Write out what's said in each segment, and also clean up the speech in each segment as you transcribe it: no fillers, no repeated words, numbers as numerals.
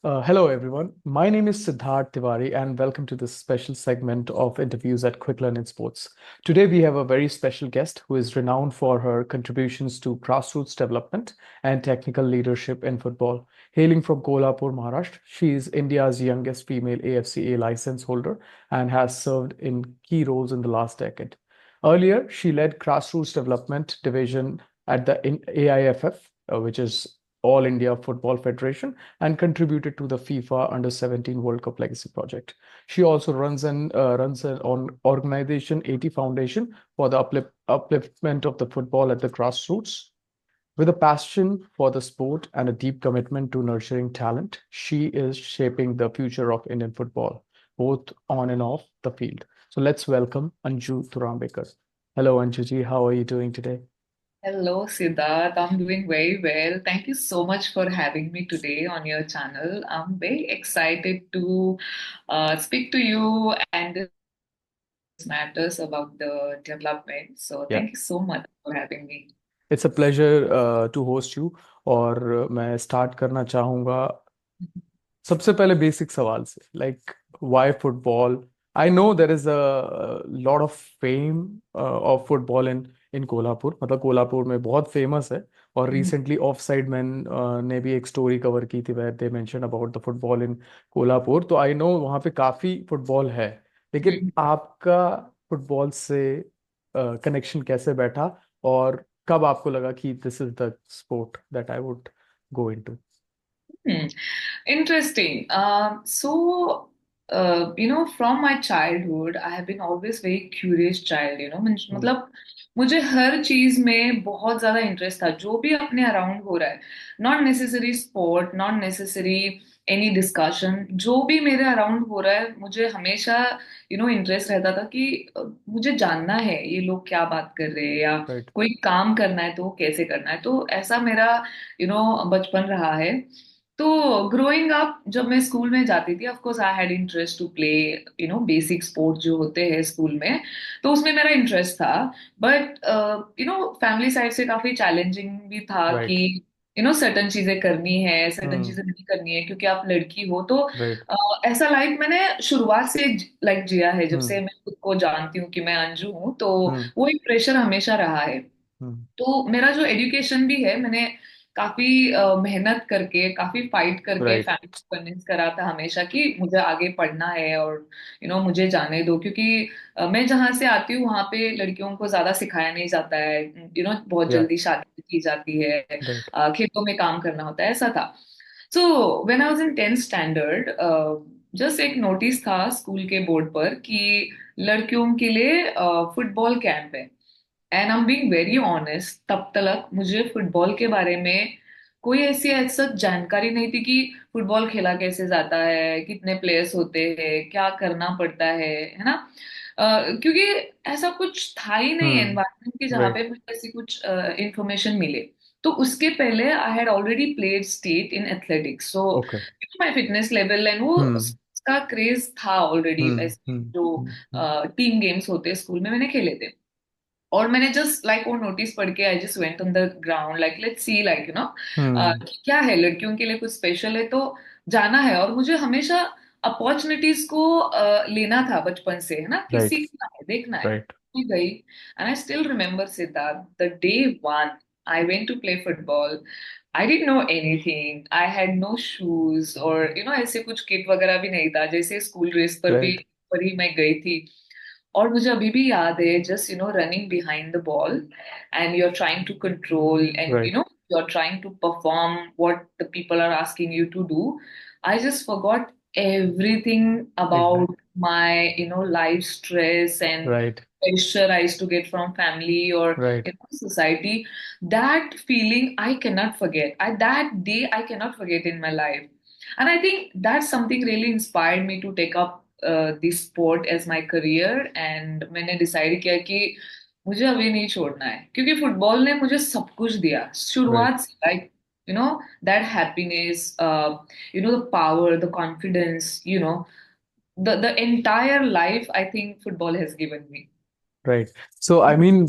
Hello, everyone. My name is Siddharth Tiwari, and welcome to this special segment of interviews at Quick Learn in Sports. Today, we have a very special guest who is renowned for her contributions to grassroots development and technical leadership in football. Hailing from Kolhapur, Maharashtra, she is India's youngest female AFCA license holder and has served in key roles in the last decade. Earlier, she led grassroots development division at the AIFF, which is All India Football Federation, and contributed to the FIFA Under 17 World Cup Legacy Project. She also runs an organization 80 Foundation for the upliftment of the football at the grassroots. With a passion for the sport and a deep commitment to nurturing talent, she is shaping the future of Indian football, both on and off the field. So let's welcome Anju Thurambekar. Hello, Anjuji. How are you doing today? Hello, Siddharth. I'm doing very well. Thank you so much for having me today on your channel. I'm very excited to speak to you and this matters about the development. So Yeah. thank you so much for having me. It's a pleasure to host you और मैं start करना चाहूंगा सबसे पहले basic सवाल से like why football I know there is a lot of fame of football in Kolhapur मतलब कोल्हापुर में बहुत फेमस है और रिसेंटली ऑफ साइड मैन ने भी एक स्टोरी कवर की थी where they mention about the football in Kolhapur तो आई नो वहाँ पे काफी फुटबॉल है लेकिन आपका फुटबॉल से कनेक्शन कैसे बैठा और कब आपको लगा कि this is the sport that I would go into Hmm. Interesting. From my childhood, I have been always very curious child, मतलब मुझे हर चीज में बहुत ज्यादा इंटरेस्ट था जो भी अपने अराउंड हो रहा है not necessary sport not necessary any discussion जो भी मेरे अराउंड हो रहा है मुझे हमेशा इंटरेस्ट रहता था कि मुझे जानना है ये लोग क्या बात कर रहे हैं या राइट कोई काम करना है तो वो कैसे करना है तो ऐसा मेरा बचपन रहा है तो ग्रोइंग अप जब मैं स्कूल में जाती थी of course I had interest to play basic sport जो होते हैं स्कूल में तो उसमें मेरा इंटरेस्ट था बट फैमिली साइड से काफी चैलेंजिंग भी था कि राइट सर्टन चीजें करनी है सर्टन हम्म चीजें नहीं करनी है क्योंकि आप लड़की हो तो राइट ऐसा लाइफ मैंने शुरुआत से लाइक जिया है जब हम्म से मैं खुद को जानती हूँ कि मैं अंजू हूँ तो हम्म वो एक प्रेशर हमेशा रहा है हम्म तो मेरा जो एजुकेशन भी है मैंने काफी मेहनत करके काफी फाइट करके राइट फैमिली को कन्विंस करा था हमेशा कि मुझे आगे पढ़ना है और मुझे जाने दो क्योंकि मैं जहाँ से आती हूँ वहां पे लड़कियों को ज्यादा सिखाया नहीं जाता है बहुत या जल्दी शादी की जाती है राइट खेतों में काम करना होता है ऐसा था so when I was in 10th standard just एक नोटिस था स्कूल के बोर्ड पर कि लड़कियों के लिए फुटबॉल कैंप है and I am being very honest तब तक मुझे फुटबॉल के बारे में कोई ऐसी ऐसा जानकारी नहीं थी कि फुटबॉल खेला कैसे जाता है कितने प्लेयर्स होते हैं क्या करना पड़ता है ना क्योंकि ऐसा कुछ था ही नहीं एनवायरनमेंट की जहाँ राइट पे मुझे ऐसी कुछ इंफॉर्मेशन मिले तो उसके पहले I had already played state in athletics so okay my fitness level and वो हम्म उसका क्रेज था ऑलरेडी ऐसे जो टीम गेम्स होते हैं स्कूल में मैंने खेले थे और मैंने जस्ट लाइक वो नोटिस पढ़ के I just went on the ground like let's see like hmm क्या है लड़कियों के लिए कुछ स्पेशल है तो जाना है और मुझे हमेशा अपॉर्चुनिटीज को लेना था बचपन से है ना कि राइट सीखना है देखना है राइट मैं गई and I still remember Siddharth the day one I went to play football I didn't know anything I had no shoes और ऐसे कुछ किट वगैरह भी नहीं था जैसे स्कूल ड्रेस पर भी राइट पर ही मैं गई थी और मुझे अभी भी याद है just running behind the ball and you are trying to control and right you are trying to perform what the people are asking you to do I just forgot everything about exact my life stress and right pressure I used to get from family or right society. That feeling I cannot forget. That day I cannot forget in my life. And I think that's something really inspired me to take up this sport as my career. And मैंने decide किया कि मुझे अभी नहीं छोड़ना है क्योंकि football ने मुझे सब कुछ दिया राइट शुरुआत से like that happiness the power the confidence the entire life I think football has given me. Right so I mean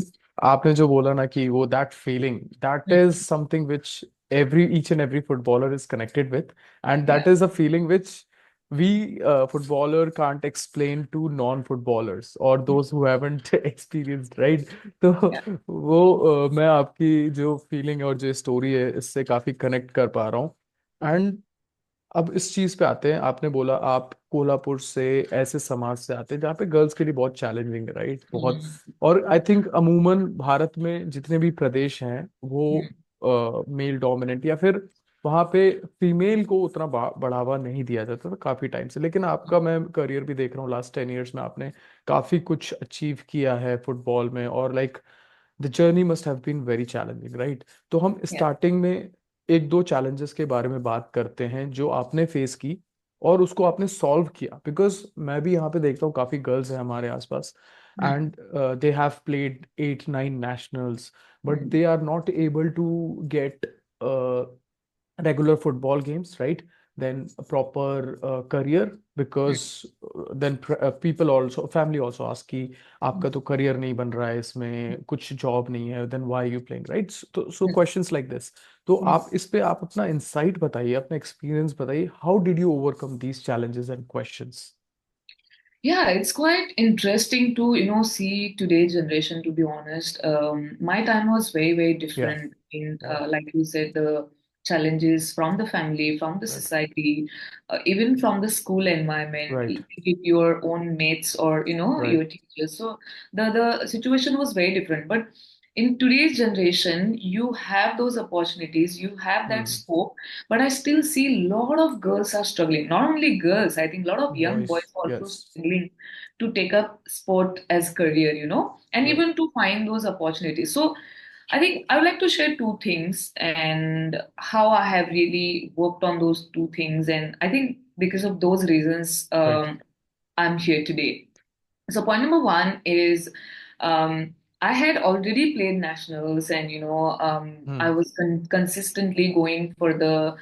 आपने जो बोला ना कि वो that feeling that Hmm. Is something which every each and every footballer is connected with, and that Yeah. is a feeling which we footballer can't explain to non-footballers or those who haven't experienced, right? तो Yeah. वो मैं आपकी जो feeling और जो story है इससे काफी कनेक्ट कर पा रहा हूँ। एंड अब इस चीज पे आते हैं, आपने बोला आप कोल्हापुर से ऐसे समाज से आते हैं जहाँ पे गर्ल्स के लिए बहुत चैलेंजिंग है, राइट? बहुत। हम्म, और आई थिंक अमूमन भारत में जितने भी प्रदेश हैं हम्म, वो मेल डोमिनेंट, या फिर वहाँ पे फीमेल को उतना बढ़ावा नहीं दिया जाता था काफी टाइम से। लेकिन आपका मैं करियर भी देख रहा हूँ, लास्ट 10 ईयर्स में आपने काफी कुछ अचीव किया है फुटबॉल में, और like the journey must have been very challenging, right? तो हम yeah. स्टार्टिंग में एक दो चैलेंजेस के बारे में बात करते हैं जो आपने फेस की और उसको आपने सॉल्व किया, बिकॉज मैं भी यहाँ पे देखता हूँ काफी गर्ल्स हैं हमारे आसपास, hmm, and they have played 8 9 nationals, but hmm, they are not able to get regular football games, right? Then a proper career, because then people also, family also ask कि आपका तो career नहीं बन रहा है, इसमें कुछ job नहीं है, then why are you playing, right? So hmm, questions like this. तो हम्म। आप इस पे आप अपना insight बताइए, अपना experience बताइए, how did you overcome these challenges and questions? Yeah, it's quite interesting to, see today's generation, to be honest. My time was very, very Yeah, different in, yeah, like you said, the challenges from the family, from the right, society, even from the school environment, right, with your own mates or, right. your teachers. So the situation was very different. But in today's generation, you have those opportunities, you have that Hmm. scope, but I still see a lot of girls are struggling. Not only girls, I think a lot of young boys Voice, are also yes, struggling to take up sport as career, and right, even to find those opportunities. So I think I would like to share two things and how I have really worked on those two things. And I think because of those reasons, right. I'm here today. So point number one is I had already played nationals, and I Hmm. was consistently going for the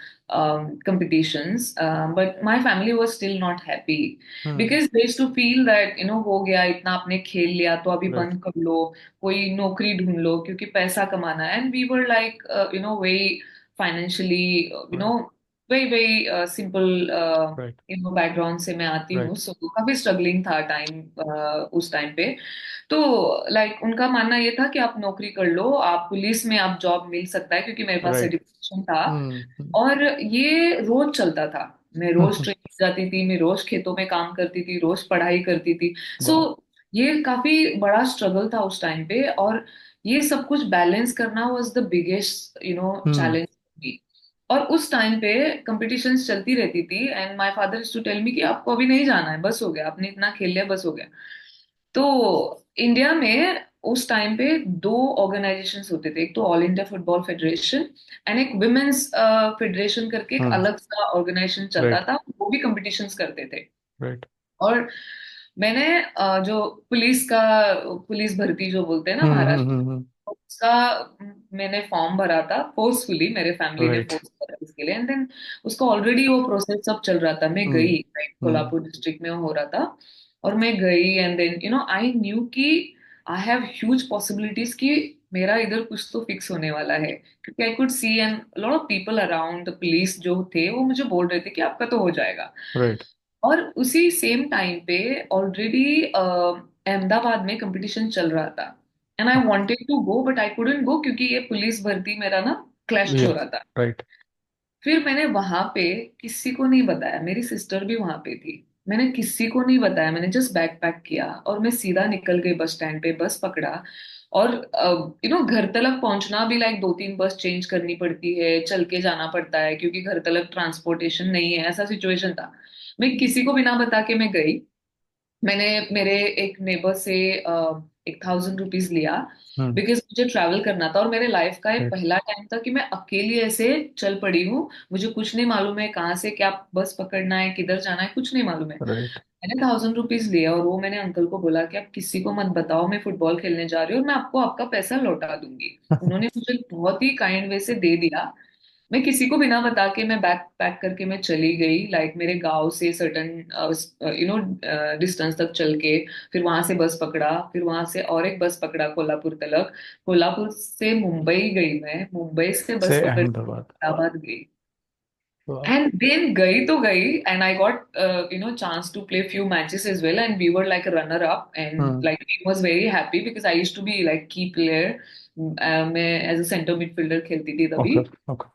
competitions, but my family was still not happy Hmm. because they used to feel that हो गया इतना आपने खेल लिया तो अभी Right, बंद कर लो, कोई नौकरी ढूंढ लो क्योंकि पैसा कमाना है, and we were like very financially right, very very simple right, background से मैं आती हूँ, right. सो काफी स्ट्रगलिंग था टाइम उस टाइम पे। तो लाइक उनका मानना ये था कि आप नौकरी कर लो, आप पुलिस में आप जॉब मिल सकता है क्योंकि मेरे पास Right. सर्टिफिकेशन था। Hmm. और ये रोज चलता था, मैं रोज ट्रेनिंग जाती थी, मैं रोज खेतों में काम करती थी, रोज पढ़ाई करती थी। सो Wow. ये काफी बड़ा स्ट्रगल था उस टाइम पे, और ये सब कुछ बैलेंस करना was the biggest Hmm. Challenge. और उस टाइम पे कंपटीशंस चलती रहती थी, and my father used to tell me कि आपको अभी नहीं जाना है, बस हो गया, आपने इतना खेल लिया, बस हो गया। तो इंडिया में उस टाइम पे दो ऑर्गेनाइजेशंस होते थे, एक तो all India football federation and एक विमेन्स फेडरेशन करके एक Hmm. अलग सा ऑर्गेनाइजेशन चलता Right. था, वो भी कंपटीशंस करते थे। Right. और मैंने जो पुलिस भर्ती जो बोलते हैं ना Hmm. Hmm. Maharashtra, Hmm. Hmm. उसका मैंने फॉर्म भरा था फोर्सफुली, मेरे फैमिली ने Right. फोर्स करा इसके लिए, एंड देन उसका ऑलरेडी वो प्रोसेस सब चल रहा था, मैं Hmm. गई, right, Hmm. कोल्हापुर डिस्ट्रिक्ट में हो रहा था, और मैं गई, एंड देन आई न्यू कि आई हैव ह्यूज पॉसिबिलिटीज कि मेरा इधर कुछ तो फिक्स होने वाला है, क्योंकि I could see and lot of people around the police जो थे वो मुझे बोल रहे थे कि आपका तो हो जाएगा। Right. और उसी सेम टाइम पे ऑलरेडी अहमदाबाद में कंपटीशन चल रहा था, and I wanted to go but I couldn't go क्योंकि ये पुलिस भर्ती मेरा ना क्लैश हो Yeah. रहा था। Right. फिर मैंने वहां पे किसी को नहीं बताया, मेरी सिस्टर भी वहां पे थी, मैंने किसी को नहीं बताया, मैंने जस्ट बैग पैक किया और मैं सीधा निकल गई बस स्टैंड पे, बस पकड़ा। और घर तलक पहुंचना भी लाइक 2 3 बस चेंज करनी पड़ती है, चल के जाना पड़ता है क्योंकि घर तलक ट्रांसपोर्टेशन नहीं है, ऐसा सिचुएशन था। मैं किसी को बिना बता के मैं गई, मैंने मेरे एक नेबर से 1,000 रुपीज लिया Hmm. बिकॉज मुझे ट्रैवल करना था, और मेरे लाइफ का एक Right. पहला टाइम था कि मैं अकेली ऐसे चल पड़ी हूँ, मुझे कुछ नहीं मालूम है कहाँ से क्या बस पकड़ना है, किधर जाना है, कुछ नहीं मालूम है। Right. मैंने 1,000 रुपीज लिया और वो मैंने अंकल को बोला कि आप किसी को मत बताओ मैं फुटबॉल खेलने जा रही हूँ और मैं आपको आपका पैसा लौटा दूंगी। उन्होंने मुझे बहुत ही काइंड वे से दे दिया, मैं किसी को बिना बता के मैं बैग पैक करके मैं चली गई, लाइक मेरे गांव से सर्टन डिस्टेंस तक चल के, फिर वहां से बस पकड़ा, फिर वहां से और एक बस पकड़ा कोल्हापुर तलक, कोल्हापुर से मुंबई गई, मैं मुंबई से बस से पकड़ के अहमदाबाद। अहमदाबाद गई। वाह। And then गई तो गई, and I got chance to play few matches as well, and we were like a runner up, and hmm. like I was very happy because I used to be like key player. मैं as a centre midfielder खेलती थी तभी। Okay. Okay.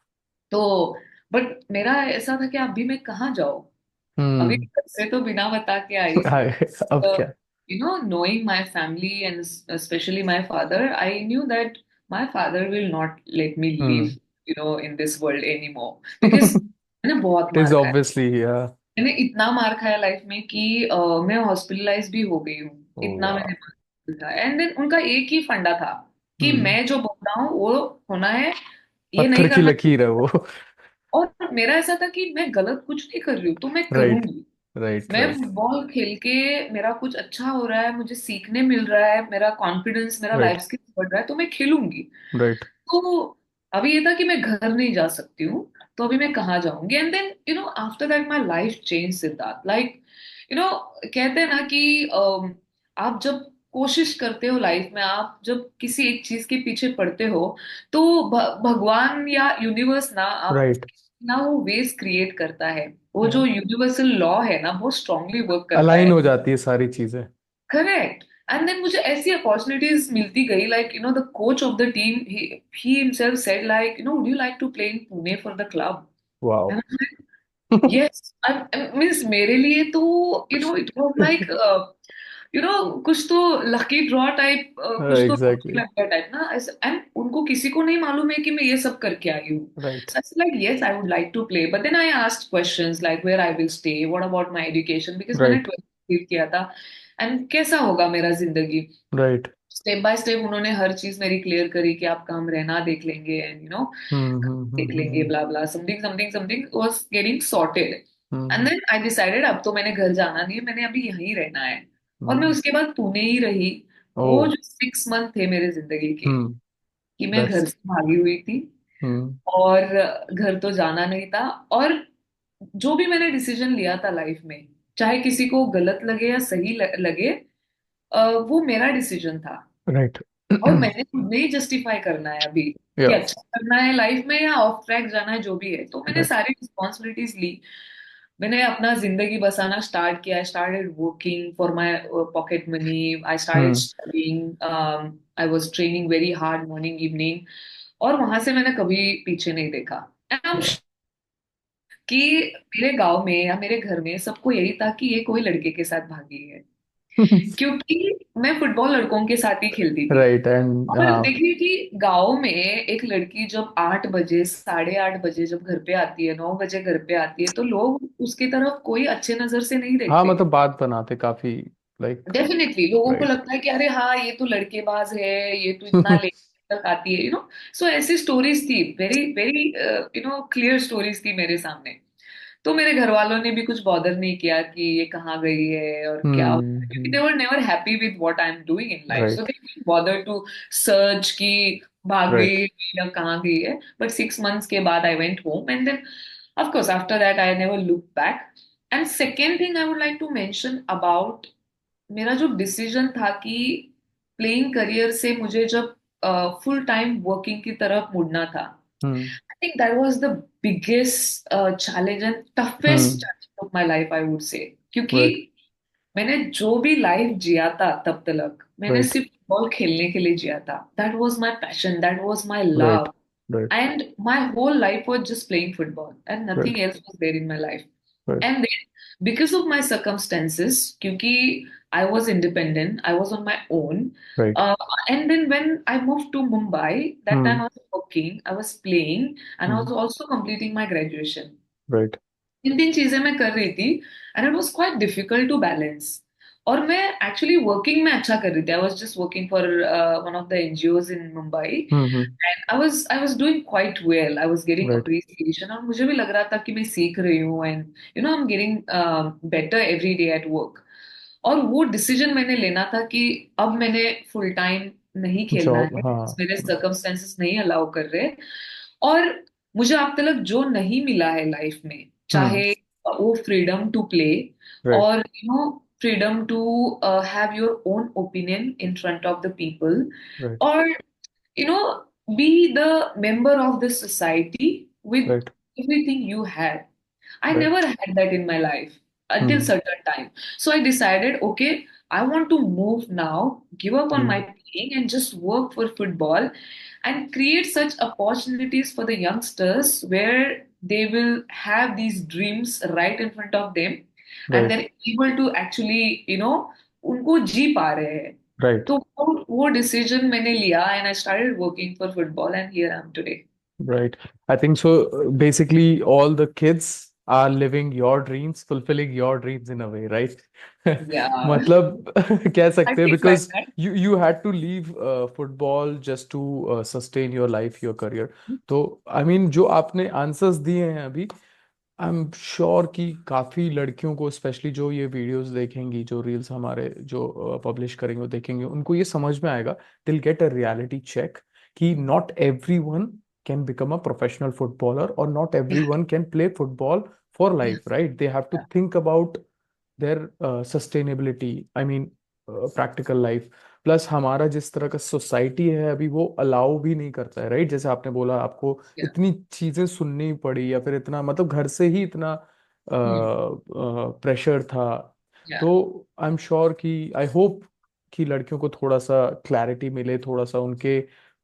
तो but मेरा ऐसा था कि अभी मैं कहाँ जाऊँ, अभी हम्म। घर से तो बिना बता के आई। अब क्या। Knowing my family and especially my father, I knew that my father will not let me hmm. live, in this world anymore. Because मैंने बहुत इट इज मार खाया, ऑब्वियसली या। मैंने इतना मार खाया लाइफ में कि मैं हॉस्पिटलाइज भी हो गई हूँ, ओ इतना मैंने वाह। मार खाया। एंड देन उनका एक ही फंडा था कि हम्म। मैं जो बोल रहा हूँ वो होना है, ये पत्थर नहीं की करना। लकीर है वो। और मेरा ऐसा था कि मैं गलत कुछ नहीं कर रही हूँ तो मैं राइट। करूंगी। राइट। मैं राइट। फुटबॉल खेल के मेरा कुछ अच्छा हो रहा है, मुझे सीखने मिल रहा है, मेरा कॉन्फिडेंस, मेरा राइट। लाइफ स्किल्स बढ़ रहा है, तो मैं खेलूंगी। राइट। तो अभी ये था कि मैं घर नहीं जा सकती हूँ, तो अभी मैं कहाँ जाऊंगी। And then after that my life change Siddharth, like कहते हैं ना कि आप जब कोशिश करते हो लाइफ में, आप जब किसी एक चीज के पीछे पड़ते हो, तो भगवान या यूनिवर्स आप राइट। ना वो वेज क्रिएट करता है। वो जो यूनिवर्सल लॉ है ना, वो स्ट्रांगली वर्क करता अलाइन है। हो जाती है सारी चीजें। करेक्ट। एंड देन मुझे ऐसी अपॉर्चुनिटीज मिलती गई, like the coach of the team, he himself said, like, would you like to play in Pune for the club? Wow. And I'm like, yes. Means मेरे लिए तो it was like कुछ तो lucky draw type, कुछ तो exactly. लग गया type ना ऐसा। एंड उनको किसी को नहीं मालूम है कि मैं ये सब करके आई हूँ। Right. So I said like, yes, I would like to play, but then I asked questions like where I will stay, what about my education, because मैंने राइट। 12th किया था, एंड कैसा होगा मेरा जिंदगी। राइट। स्टेप बाय स्टेप उन्होंने हर चीज मेरी क्लियर करी कि आपका हम रहना देख लेंगे, एंड देख लेंगे, blah blah, something something something was getting sorted. And hmm. Then I decided अब तो मैंने घर जाना नहीं है, मैंने अभी यहीं रहना है। और मैं हम्म। उसके बाद पुणे ही रही। ओ। वो जो 6 मंथ थे मेरे जिंदगी के, हम्म। कि मैं घर दैट्स। से भागी हुई थी, हम्म। और घर तो जाना नहीं था। और जो भी मैंने डिसीजन लिया था लाइफ में, चाहे किसी को गलत लगे या सही लगे, वो मेरा डिसीजन था। राइट। और मैंने खुद में ही जस्टिफाई करना है अभी कि या। अच्छा करना है लाइफ में या ऑफ ट्रैक जाना है, जो भी है। तो मैंने राइट। सारी रिस्पॉन्सिबिलिटीज ली, मैंने अपना जिंदगी बसाना स्टार्ट किया। I started working for my pocket money, I started hmm. Studying, I was training very hard morning evening. और वहां से मैंने कभी पीछे नहीं देखा। एंड आई एम कि मेरे गांव में या मेरे घर में सबको यही था कि ये कोई लड़के के साथ भागी है, क्योंकि मैं फुटबॉल लड़कों के साथ ही खेलती थी। राइट एंड और हाँ। देखिए कि गांव में एक लड़की जब 8 बजे, 8:30 बजे जब घर पे आती है, 9 बजे घर पे आती है, तो लोग उसकी तरफ कोई अच्छे नजर से नहीं हाँ देखते। मतलब बात बनाते काफी। लाइक। डेफिनेटली लोगों को राइट। लगता है कि अरे हाँ, ये तो लड़केबाज है, ये तो इतना लेट तक आती है। सो ऐसी स्टोरीज थी, वेरी वेरी क्लियर स्टोरीज थी मेरे सामने। तो मेरे घर वालों ने भी कुछ बॉदर नहीं किया कि ये कहाँ गई है और क्या हो रहा है, क्योंकि they were never happy with what I am doing in life, so right. They didn't bother to search कि भाग गई राइट। है या कहाँ गई है। बट 6 मंथ्स के बाद I went home, and then of course after that I never look back. And second thing I would like to mention about मेरा जो डिसीजन था कि प्लेइंग करियर से मुझे जब फुल टाइम वर्किंग की तरफ मुड़ना था, हम्म। I think that was the biggest challenge and toughest hmm. challenge of my life, I would say. क्योंकि राइट। मैंने जो भी लाइफ जिया था तब तक, मैंने राइट। सिर्फ फुटबॉल खेलने के लिए जिया था। That was my passion, that was my right. love, right. and my whole life was just playing football, and right. nothing else was there in my life. Right. And then, because of my circumstances, क्योंकि I was independent, I was on my own. Right. Uh, and then when I moved to Mumbai, that time hmm. I was working, I was playing, and I hmm. was also completing my graduation. Right. तीन तीन चीजें मैं कर रही थी, and it was quite difficult to balance. और मैं actually working में अच्छा कर रही थी, I was just working for one of the NGOs in Mumbai, and I was doing quite well, I was getting right. Appreciation, और मुझे भी लग रहा था कि मैं सीख रही हूँ, and I am getting better every day at work. और वो डिसीजन मैंने लेना था कि अब मैंने फुल टाइम नहीं खेलना जॉब है, हाँ। मेरे सर्कमस्टेंसेस नहीं अलाउ कर रहे। और मुझे अब तक जो नहीं मिला है लाइफ में, हम्म। चाहे वो फ्रीडम टू प्ले, राइट। और freedom to have your own opinion in front of the people, right. और you know be the member of the society with right. everything you had. I right. never had that in my life until hmm. certain time. So I decided, okay, I want to move now, give up on my hmm. playing and just work for football and create such opportunities for the youngsters where they will have these dreams right in front of them, and right. they're able to actually, उनको जी पा रहे हैं. Right. तो वो decision मैंने लिया and I started working for football and here I am today. Right. I think so. Basically, all the kids are living your dreams, fulfilling your dreams in a way, right? या मतलब कह आई सकते हैं think like because you had to leave football just to sustain your life, your career. तो I mean जो आपने answers दिए हैं अभी, आई एम श्योर कि काफी लड़कियों को स्पेशली जो ये वीडियोस देखेंगी, जो रील्स हमारे जो पब्लिश करेंगे वो देखेंगे, उनको ये समझ में आएगा, दिल गेट अ रियलिटी चेक कि not everyone can become a professional footballer or not everyone can play football for life, right? They have to think about their sustainability, I mean practical life. Plus हमारा जिस तरह का society है अभी वो allow भी नहीं करता है, राइट? जैसे आपने बोला आपको या इतनी चीजें सुननी पड़ी या फिर इतना मतलब घर से ही इतना प्रेशर था। या तो आई एम श्योर कि आई होप कि लड़कियों को थोड़ा सा क्लैरिटी मिले, थोड़ा सा उनके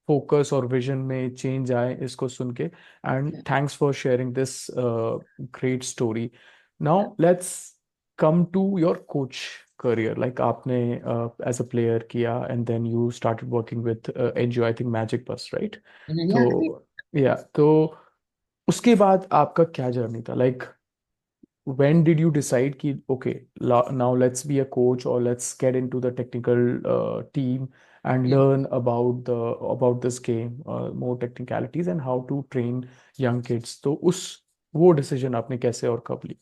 फोकस और विजन में चेंज आए इसको सुन के। And thanks for sharing this great story. Now let's come to your coach career, like आपने as a player किया and then you started working with NGO, I think Magic Bus, right? तो या yeah, तो उसके बाद आपका क्या journey था, like when did you decide कि okay, now let's be a coach or let's get into the technical team and learn about this game, more technicalities and how to train young kids, तो उस वो decision आपने कैसे और कब ली?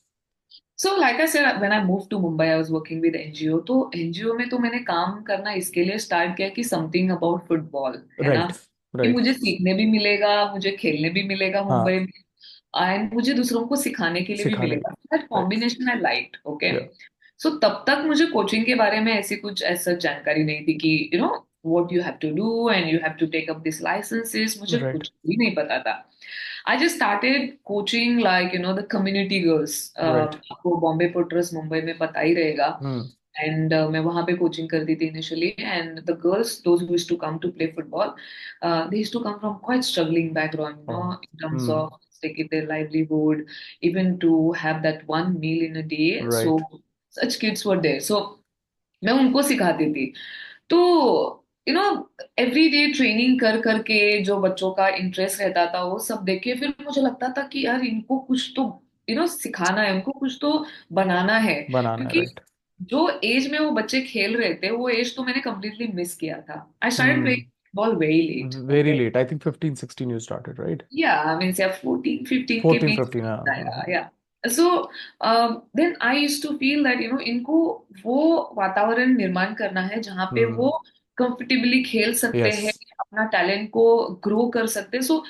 So like I said when I move to Mumbai I was working with NGO. तो NGO में तो मैंने काम करना इसके लिए स्टार्ट किया कि समथिंग अबाउट फुटबॉल है ना, राइट। कि राइट। मुझे सीखने भी मिलेगा, मुझे खेलने भी मिलेगा मुंबई हाँ। में, एंड मुझे दूसरों को सिखाने के लिए भी सिखाने मिलेगा. के दैट लिए, right. Combination I like. Okay. या। सो तब तक मुझे कोचिंग के बारे में ऐसी कुछ ऐसा जानकारी नहीं थी कि what you have to do and you have to take up this licenses, मुझे राइट। कुछ भी नहीं पता था. I just started coaching like the community girls. Right. आपको बॉम्बे पोर्ट्रेस मुंबई में पता ही रहेगा. हम्म। And मैं वहाँ पे कोचिंग करती थी initially, and the girls, those who used to come to play football, they used to come from quite struggling background, oh. in terms hmm. of taking their livelihood, even to have that one meal in a day. So right. such kids were there. So मैं उनको सिखाती थी. तो you know every day training कर करके जो बच्चों का इंटरेस्ट रहता था वो सब देख के फिर मुझे लगता था कि यार इनको कुछ तो सिखाना है, उनको कुछ तो बनाना है. बनाना है, क्योंकि राइट। जो एज में वो बच्चे खेल रहे थे वो एज तो मैंने कम्प्लीटली मिस किया था. I started hmm. Playing ball very late. Very okay. Late, I think 15 16 you started, right? Yeah I mean या 14 15 के 14 बीच 15, हाँ हाँ आया. हाँ। Yeah. So then I used to feel that इनको वो वातावरण निर्माण करना है जहाँ पे वो हम्म। कंफर्टेबली खेल सकते यस। हैं, अपना टैलेंट को ग्रो कर सकते हैं. So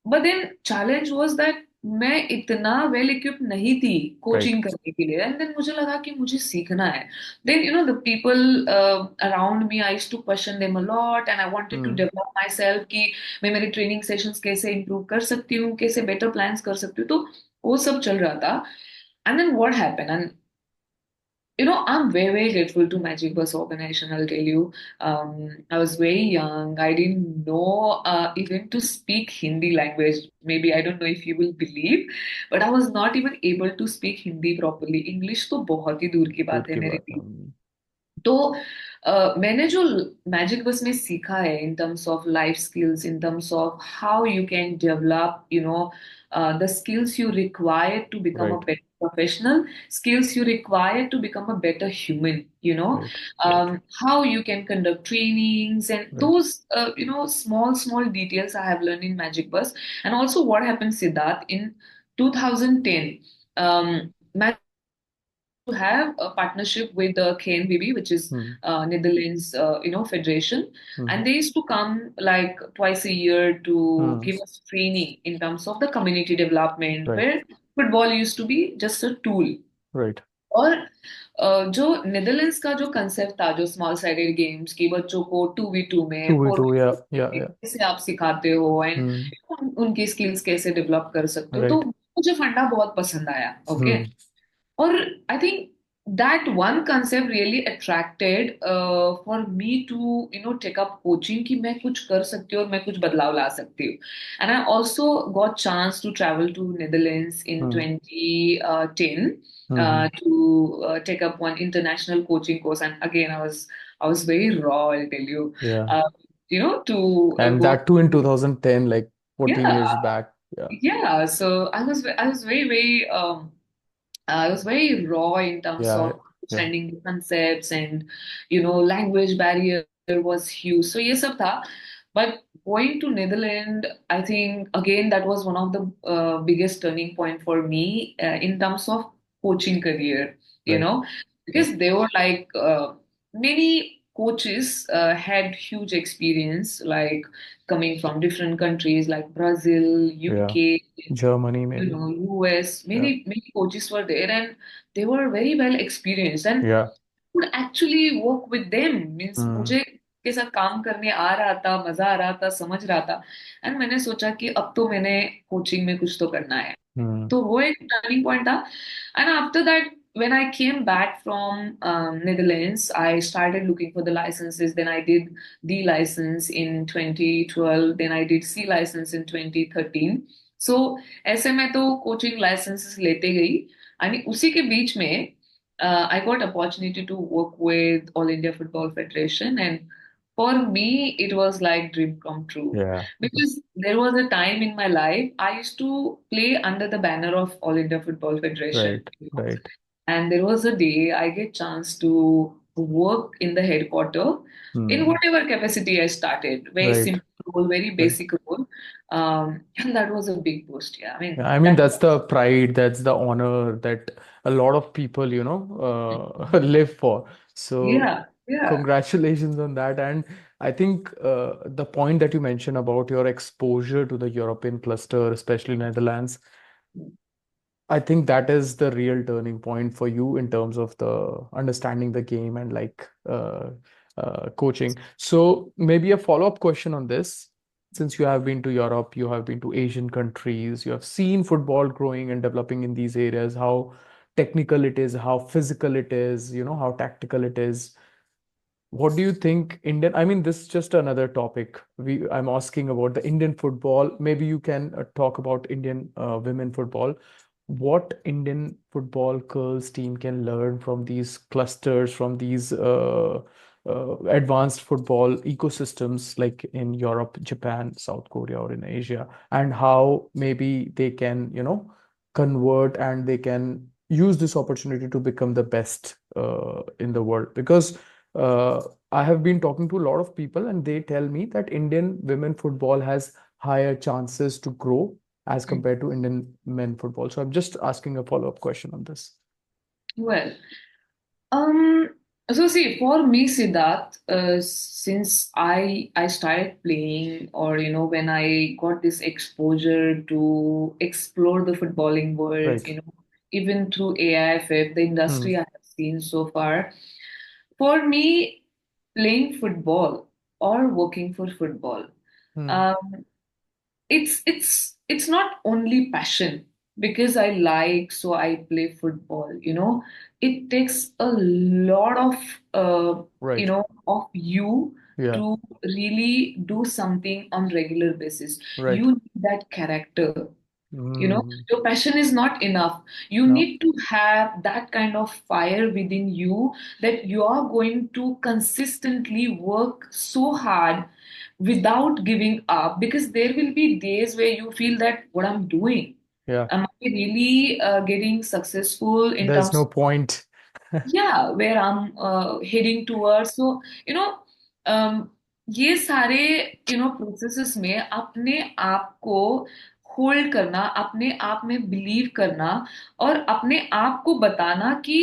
but then challenge was that मैं इतना वेल इक्विप नहीं थी राइट। कोचिंग करने के लिए. एंड देन मुझे लगा कि मुझे सीखना है. Then the people around me, I used to question them a lot and I wanted to hmm. Develop myself कि मैं मेरी ट्रेनिंग सेशंस कैसे इंप्रूव कर सकती हूँ, कैसे बेटर प्लान्स कर सकती हूँ. तो वो सब चल रहा था. And then what happened, and I'm very, very grateful to Magic Bus organization, I'll tell you. I was very young. I didn't know even to speak Hindi language. Maybe I don't know if you will believe, but I was not even able to speak Hindi properly. English तो बहुत ही दूर की दूर बात है की मेरे बात है। लिए. तो मैंने जो मैजिक बस में सीखा है इन terms of life skills, in terms of how you can develop the skills you require to become a right. better professional, skills you require to become a better human, right. Right. how you can conduct trainings, and right. those small small details I have learned in Magic Bus. And also what happened, Siddharth, in 2010, um, have a partnership with the KNVB, which is Hmm. Netherlands, federation, Hmm. and they used to come like twice a year to Hmm. give us training in terms of the community development, Right. where football used to be just a tool. Right. और जो Netherlands का जो concept था, जो small sided games की बच्चों को 2v2 में 2v2. 4v2 Yeah. Yeah. में Yeah. कैसे आप सिखाते हो एंड Hmm. उनकी स्किल्स कैसे डेवलप कर सकते हो, तो Right. मुझे फंडा बहुत पसंद आया. ओके. Hmm. और I think that one concept really attracted for me to take up coaching कि मैं कुछ कर सकती हूँ और मैं कुछ बदलाव ला सकती हूँ. And I also got chance to travel to Netherlands in Hmm. 2010 Hmm. to take up one international coaching course. And again, I was very raw, I'll tell you. Yeah. uh, to And go. that too in 2010, like 14 Yeah, years back. Yeah. yeah. So I was very very I was very raw in terms Yeah. of Yeah. understanding the concepts, and language barrier was huge. So yes, sab tha. But going to Netherlands, I think again that was one of the biggest turning point for me in terms of coaching career. You Right. know, Right. because they were like many coaches had huge experience, like coming from different countries like Brazil, Yeah. UK, Germany, maybe. US. Yeah. Many coaches were there, and they were very well experienced and Yeah. could actually work with them. Means Hmm. मुझे के साथ काम करने आ रहा था, मजा आ रहा था, समझ रहा था. एंड मैंने सोचा कि अब तो मैंने कोचिंग में कुछ तो करना है. Hmm. तो वो एक टर्निंग पॉइंट था. And after that, when I came back from Netherlands, I started looking for the licenses. Then I did D license in 2012. Then I did C license in 2013. So ऐसे में तो coaching licences लेते गई. आणि उसी के बीच में I got opportunity to work with All India Football Federation, and for me it was like dream come true, Yeah. because there was a time in my life I used to play under the banner of All India Football Federation. Right. Right. And there was a day I get chance to work in the headquarter in Hmm. whatever capacity I started. Very Right. simple role, very Right. basic role. And that was a big boost. Yeah, I Yeah, mean, I mean, that, that's the pride, that's the honor that a lot of people, live for. So, yeah, yeah. congratulations on that. And I think the point that you mentioned about your exposure to the European cluster, especially Netherlands, I think that is the real turning point for you in terms of the understanding the game and like coaching. So maybe a follow-up question on this. Since you have been to Europe, you have been to Asian countries, you have seen football growing and developing in these areas, how technical it is, how physical it is, how tactical it is. What do you think Indian? I mean, this is just another topic. I'm asking about the Indian football. Maybe you can talk about Indian women football. What Indian football girls team can learn from these clusters, from these advanced football ecosystems like in Europe, Japan, South Korea, or in Asia, and how maybe they can, convert and they can use this opportunity to become the best in the world because uh, I have been talking to a lot of people, and they tell me that Indian women football has higher chances to grow as compared to Indian men football. So I'm just asking a follow-up question on this. Well, Um, so see, for me, Siddharth, since I started playing, or when I got this exposure to explore the footballing world, Right. even through AIFF, the Hmm. industry I have seen so far, for me, playing football or working for football, Hmm. um, it's not only passion because I like, so I play football. It takes a lot of Right. of you Yeah. to really do something on regular basis. Right. You need that character. Hmm. Your passion is not enough. You No. need to have that kind of fire within you, that you are going to consistently work so hard without giving up, because there will be days where you feel that what I'm doing, Yeah. am I really getting successful in There's terms no of, point. yeah, where I'm heading towards. So um, ये सारे processes में अपने आप को hold करना, अपने आप में बिलीव करना, और अपने आप को बताना कि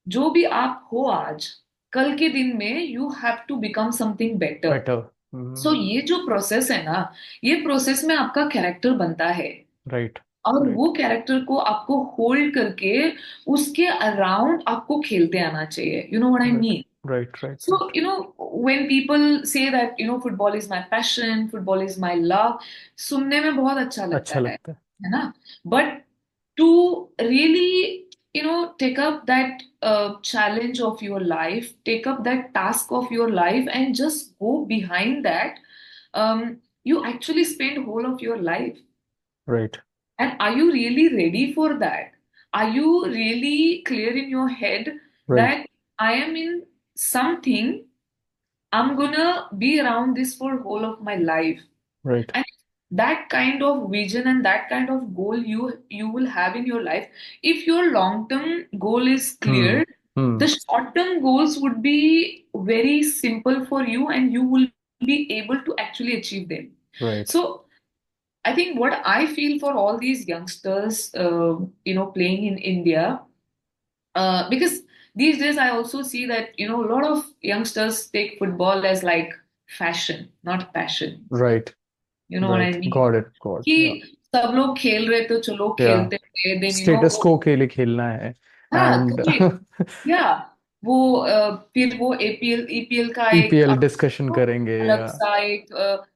जो भी आप हो आज, कल के दिन में you have to become something better. Better. So ये जो प्रोसेस है ना, ये प्रोसेस में आपका कैरेक्टर बनता है, राइट। और राइट। वो कैरेक्टर को आपको होल्ड करके उसके अराउंड आपको खेलते आना चाहिए, you know what I right. Mean. Right. Right. So, right. when people say that, football is my passion, football is my love, सुनने में बहुत अच्छा लगता अच्छा है लगता है। है ना? But to really, take up that challenge of your life, take up that task of your life, and just go behind that, you actually spend whole of your life. Right. And are you really ready for that? Are you really clear in your head right. that I am in something, I'm gonna be around this for whole of my life? Right. And that kind of vision and that kind of goal you will have in your life. If your long-term goal is hmm. clear, hmm. the short-term goals would be very simple for you, and you will be able to actually achieve them. Right. So I think what I feel for all these youngsters, playing in India, because these days I also see that, a lot of youngsters take football as like fashion, not passion. Right. You know what I right. mean? Got it. Got या। कि सब लोग खेल रहे तो चलो या। खेलते थे, देन स्टेटस को के लिए खेलना है। हाँ एंड क्योंकि या वो फिर वो एपीएल ईपीएल का एक ईपीएल डिस्कशन करेंगे अलग या। सा एक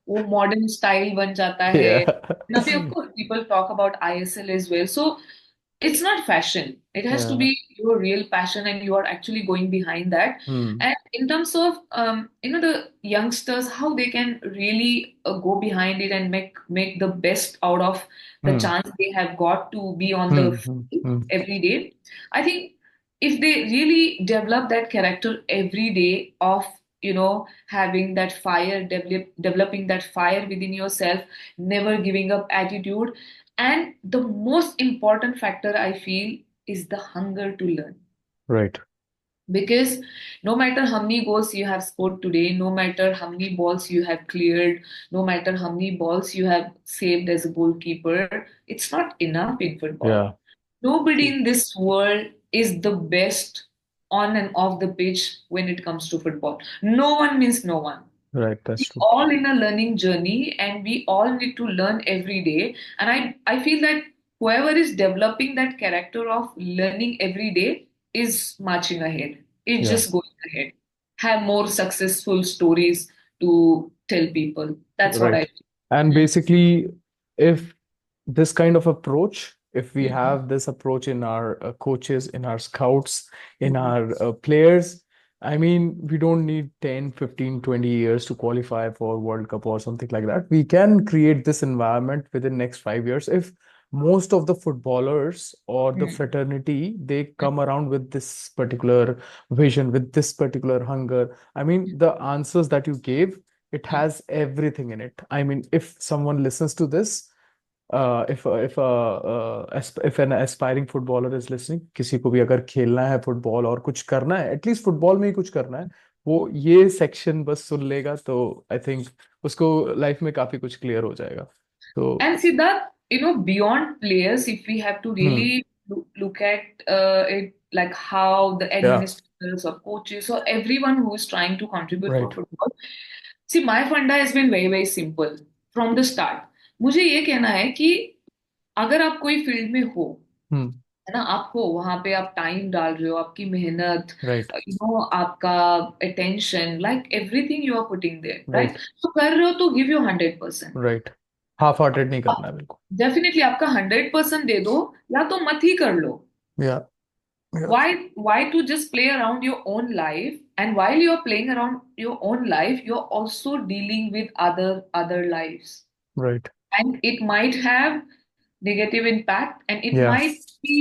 वो मॉडर्न स्टाइल बन जाता है। या। ना फिर of course people talk about ISL as well, so it's not fashion. It has to या। be your real passion, and you are actually going behind that. Hmm. And in terms of the youngsters, how they can really go behind it and make the best out of the hmm. chance they have got to be on the hmm. field hmm. every day. I think if they really develop that character every day of having that fire, developing that fire within yourself, never giving up attitude, and the most important factor I feel is the hunger to learn. Right. Because no matter how many goals you have scored today, no matter how many balls you have cleared, no matter how many balls you have saved as a goalkeeper, it's not enough in या। football. Nobody in this world is the best on and off the pitch when it comes to football. No one means no one. Right. We that's true. all in a learning journey, and we all need to learn every day. And I feel that whoever is developing that character of learning every day is marching ahead, is या। just going ahead, have more successful stories to tell people. That's what I Right. And feel. basically, if this kind of approach, if we Mm, have this approach in our coaches, in our scouts, in mm, our players, I mean, we don't need 10, 15, 20 years to qualify for World Cup or something like that. We can create this environment within next 5 years if most of the footballers or the mm, fraternity they mm, come around with this particular vision, with this particular hunger. I mean, the answers that you gave, it mm. has everything in it. I mean, if someone listens to this, if an aspiring footballer is listening, किसी को भी अगर खेलना है football और कुछ करना है, एटलीस्ट फुटबॉल में ही कुछ करना है, वो ये सेक्शन बस सुन लेगा तो आई थिंक उसको लाइफ में काफी कुछ क्लियर हो जाएगा। तो And see that, beyond players, if we have to hmm. really look at it, like how the या। administrators or coaches or everyone who is trying to contribute for right. football, see, my funda has been very, very simple from the start. मुझे ये कहना है कि अगर आप कोई field में हो, हम्म। है ना, आप हो वहां पे, आप टाइम डाल रहे हो, आपकी मेहनत, राइट। आपका attention, like everything you are putting there, right? Right. तो कर रहे हो तो give your 100%। Right. Half hearted नहीं करना है बिल्कुल। डेफिनेटली आपका 100% दे दो, या तो मत ही कर लो। या। या। Why to just play around your own life? And while you're playing around your own life, you're also dealing with other lives, right. and it might have negative impact, and it या। might be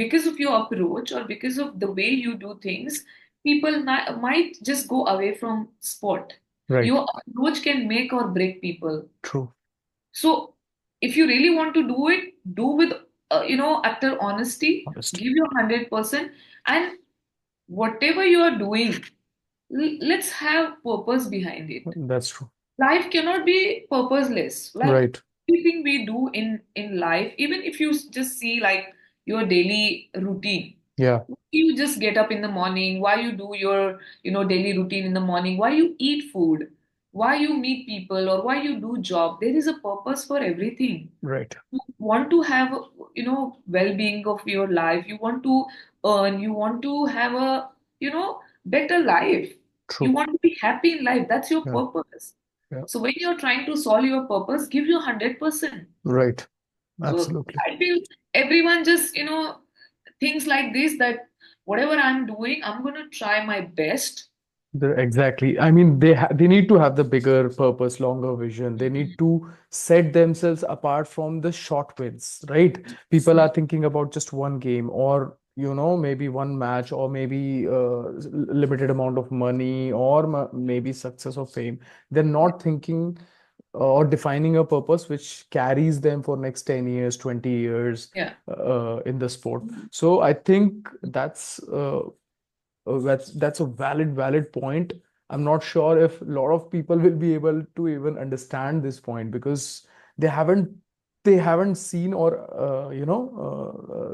because of your approach or because of the way you do things, people might just go away from sport. Right. Your approach can make or break people. True. So if you really want to do it, do with utter honesty, honesty. give your 100%, and whatever you are doing, let's have purpose behind it. That's true. Life cannot be purposeless. Like right. everything we do in life, even if you just see like your daily routine, Yeah. You just get up in the morning, why you do your, daily routine in the morning, why you eat food, why you meet people, or why you do job. There is a purpose for everything. Right. You want to have, well-being of your life. You want to earn. You want to have a, better life. You True. want to be happy in life. That's your Yeah. purpose. Yeah. So when you're trying to solve your purpose, give your 100%. Right. So Absolutely. I feel everyone just, thinks like this, that whatever I'm doing, I'm going to try my best. Exactly. I mean, they need to have the bigger purpose, longer vision. They need to set themselves apart from the short wins, right? People are thinking about just one game, or maybe one match, or maybe limited amount of money, or maybe success or fame. They're not thinking or defining a purpose which carries them for next 10 years, 20 years Yeah. in the sport. So I think that's a valid point. I'm not sure if a lot of people will be able to even understand this point, because they haven't they haven't seen or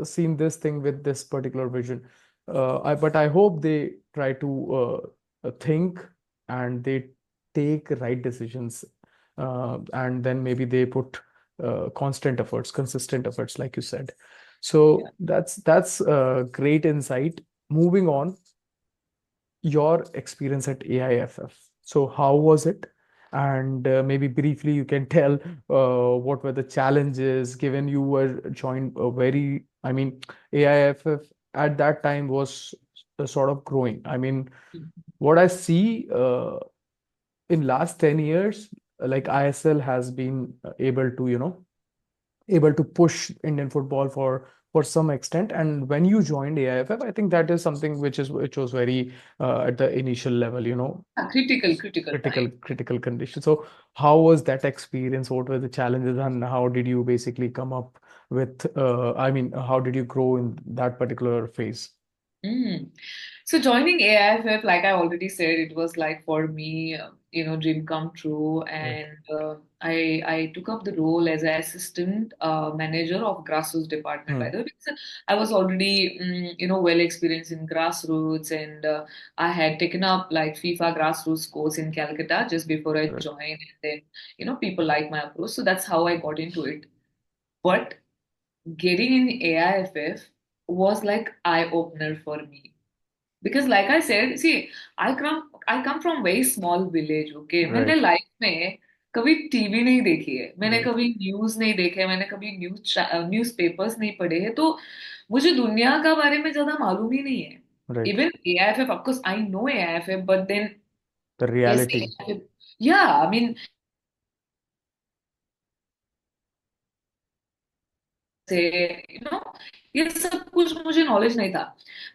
seen this thing with this particular vision. But I hope they try to think, and they take right decisions, and then maybe they put consistent efforts, like you said. Yeah. So that's great insight. Moving on, your experience at AIFF. So how was it? And maybe briefly you can tell what were the challenges, given you were joined I mean, AIFF at that time was sort of growing. I mean, what I see in last 10 years, like ISL has been able to push Indian football for some extent. And when you joined AIFF, I think that is something which was very at the initial level, Critical time. critical condition. So how was that experience? What were the challenges, and how did you basically come up with? I mean, how did you grow in that particular phase? Mm. So joining AIFF, like I already said, it was like for me, dream come true. Right. And I took up the role as an assistant manager of grassroots department, by Hmm. the way, because I was already, well experienced in grassroots, and I had taken up like FIFA grassroots course in Calcutta just before I Right. joined. And then, people like my approach. So that's how I got into it. But getting in AIFF was like eye opener for me. Because like I said, see, I come from very small village, okay? मैंने Right. Life में कभी TV नहीं देखी है, मैंने Right. कभी news नहीं देखे, मैंने कभी न्यूज पेपर्स नहीं पढ़े हैं, तो मुझे दुनिया का बारे में ज्यादा मालूम ही नहीं है. Right. Even AIFF, of course I know AIFF, but then The yes reality. AIFF, yeah I mean से ये सब कुछ मुझे नॉलेज नहीं था.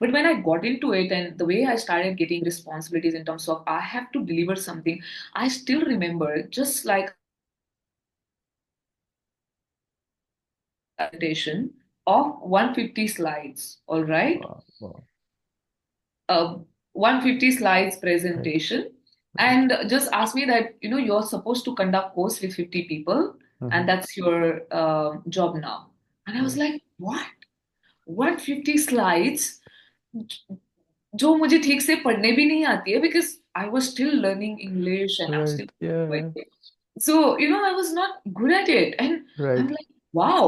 But when I got into it and the way I started getting responsibilities in terms of I have to deliver something, I still remember just like presentation of 150 slides, all right? Wow. Wow. A 150 slides Right. presentation, Right. and just ask me that, you're supposed to conduct course with 50 people, and Hmm. that's your job now. And I was Right. like, what? 150 slides जो मुझे ठीक से पढ़ने भी नहीं आती है, because I was still learning English and I'm Right. still Yeah. like, so, I was not good at it. And I'm Right. like, wow.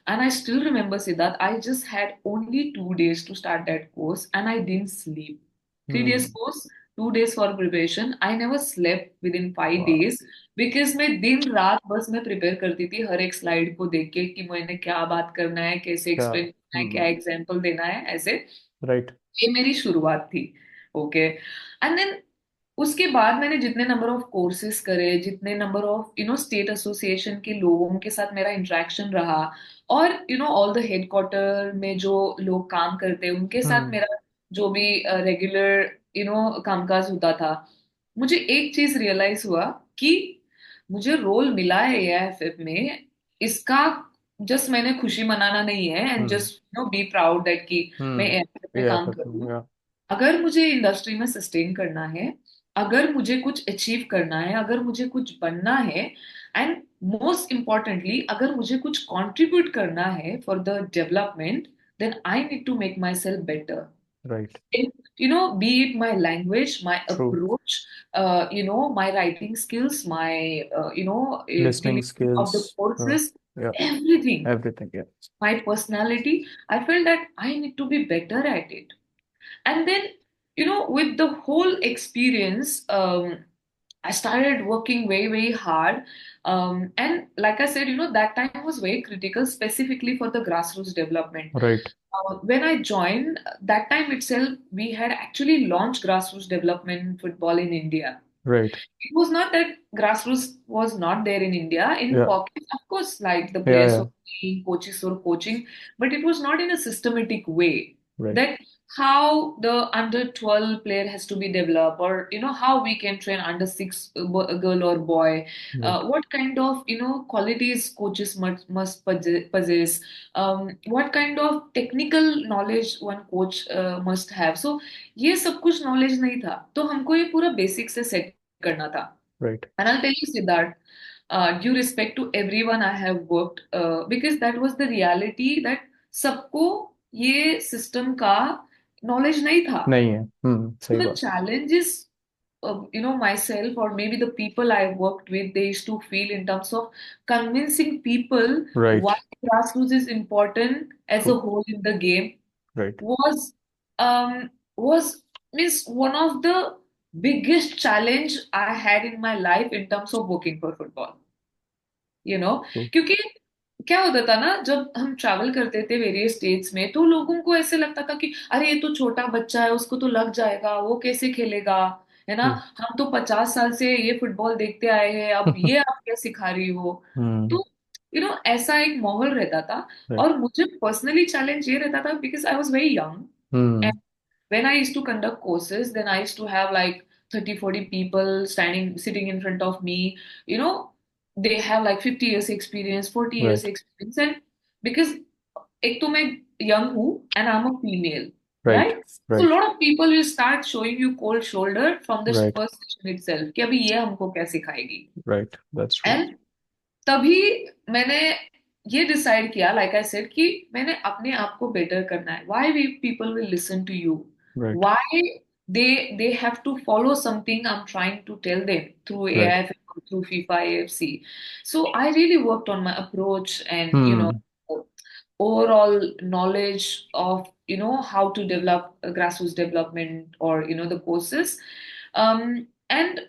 And I still remember, Siddharth, I just had only 2 days to start that course and I didn't sleep. 3 days Hmm. course, 2 days for preparation. I never slept within five Wow. days because मैं दिन रात बस मैं prepare करती थी हर एक slide को देख के कि मैंने क्या बात करना है, कैसे Yeah. एक्सप्लेन करना है, क्या Hmm. एग्जाम्पल देना है, ऐसे. Right. ये मेरी शुरुआत थी. ओके. एंड देन उसके बाद मैंने जितने नंबर ऑफ कोर्सेज करे, जितने नंबर ऑफ स्टेट एसोसिएशन के लोगों के साथ मेरा इंटरेक्शन रहा, और ऑल द हेडक्वार्टर में जो लोग काम करते हैं उनके साथ Hmm. मेरा जो भी रेगुलर कामकाज होता था, मुझे एक चीज रियलाइज हुआ कि मुझे रोल मिला है एआईएफएफ में. इसका जस्ट मैंने खुशी मनाना नहीं है and Hmm. Just be proud that कि मैं Hmm. एआईएफएफ में Yeah. काम करूँ. Yeah. अगर मुझे इंडस्ट्री में सस्टेन करना है, अगर मुझे कुछ अचीव करना है, अगर मुझे कुछ बनना है, एंड मोस्ट इम्पॉर्टेंटली अगर मुझे कुछ कंट्रीब्यूट करना है for the development, then I need to make myself better. Right. In, be it my language, my True. approach, my writing skills, my, Listening delivery of the skills. courses, Yeah. everything, Everything. Yeah. my personality, I felt that I need to be better at it. And then, with the whole experience, I started working very, very hard. And like I said, that time was very critical, specifically for the grassroots development. Right. When I joined, that time itself, we had actually launched grassroots development football in India. Right. It was not that grassroots was not there in India. In Yeah. pockets, of course, like the Yeah. players Yeah. were playing, coaches were coaching, but it was not in a systematic way. Right. That how the under 12 player has to be developed, or how we can train under six a girl or boy, Right. what kind of qualities coaches must possess, what kind of technical knowledge one coach must have. So ये सब कुछ knowledge नहीं था, तो हमको ये पूरा basic से set करना था. Right. And I'll tell you, Siddharth, due respect to everyone I have worked, because that was the reality that सबको ये system का knowledge नहीं था. नहीं है. So सही the बात. challenge is, myself or maybe the people I worked with, they used to feel in terms of convincing people Right. why grassroots is important as a True. whole in the game Right. was um was means one of the biggest challenge I had in my life in terms of working for football. True. क्योंकि क्या होता था ना, जब हम travel करते थे various states में, तो लोगों को ऐसे लगता था कि अरे ये तो छोटा बच्चा है, उसको तो लग जाएगा, वो कैसे खेलेगा, है ना? True. हम तो 50 साल से ये फुटबॉल देखते आए हैं, अब ये आप क्या सिखा रही हो? हम्म. तो ऐसा एक माहौल रहता था. Right. और मुझे पर्सनली चैलेंज ये रहता था because I was very young. Hmm. When I used to conduct courses, then I used to have like 30, 40 people sitting in front of me. You know, they have like 50 years experience, 40 years Right. experience. And because ek to main young hu and I'm a female, Right. right? So a Right. lot of people will start showing you cold shoulder from the Right. first session itself. कि अभी ये हमको क्या सिखाएगी? Right. That's true. And तभी मैंने ये decide किया, like I said, कि मैंने अपने आप को बेटर करना है. Why we people will listen to you? Right. Why they have to follow something I'm trying to tell them through Right. AIF, through FIFA AFC? So I really worked on my approach and Hmm. overall knowledge of how to develop grassroots development, or the courses. And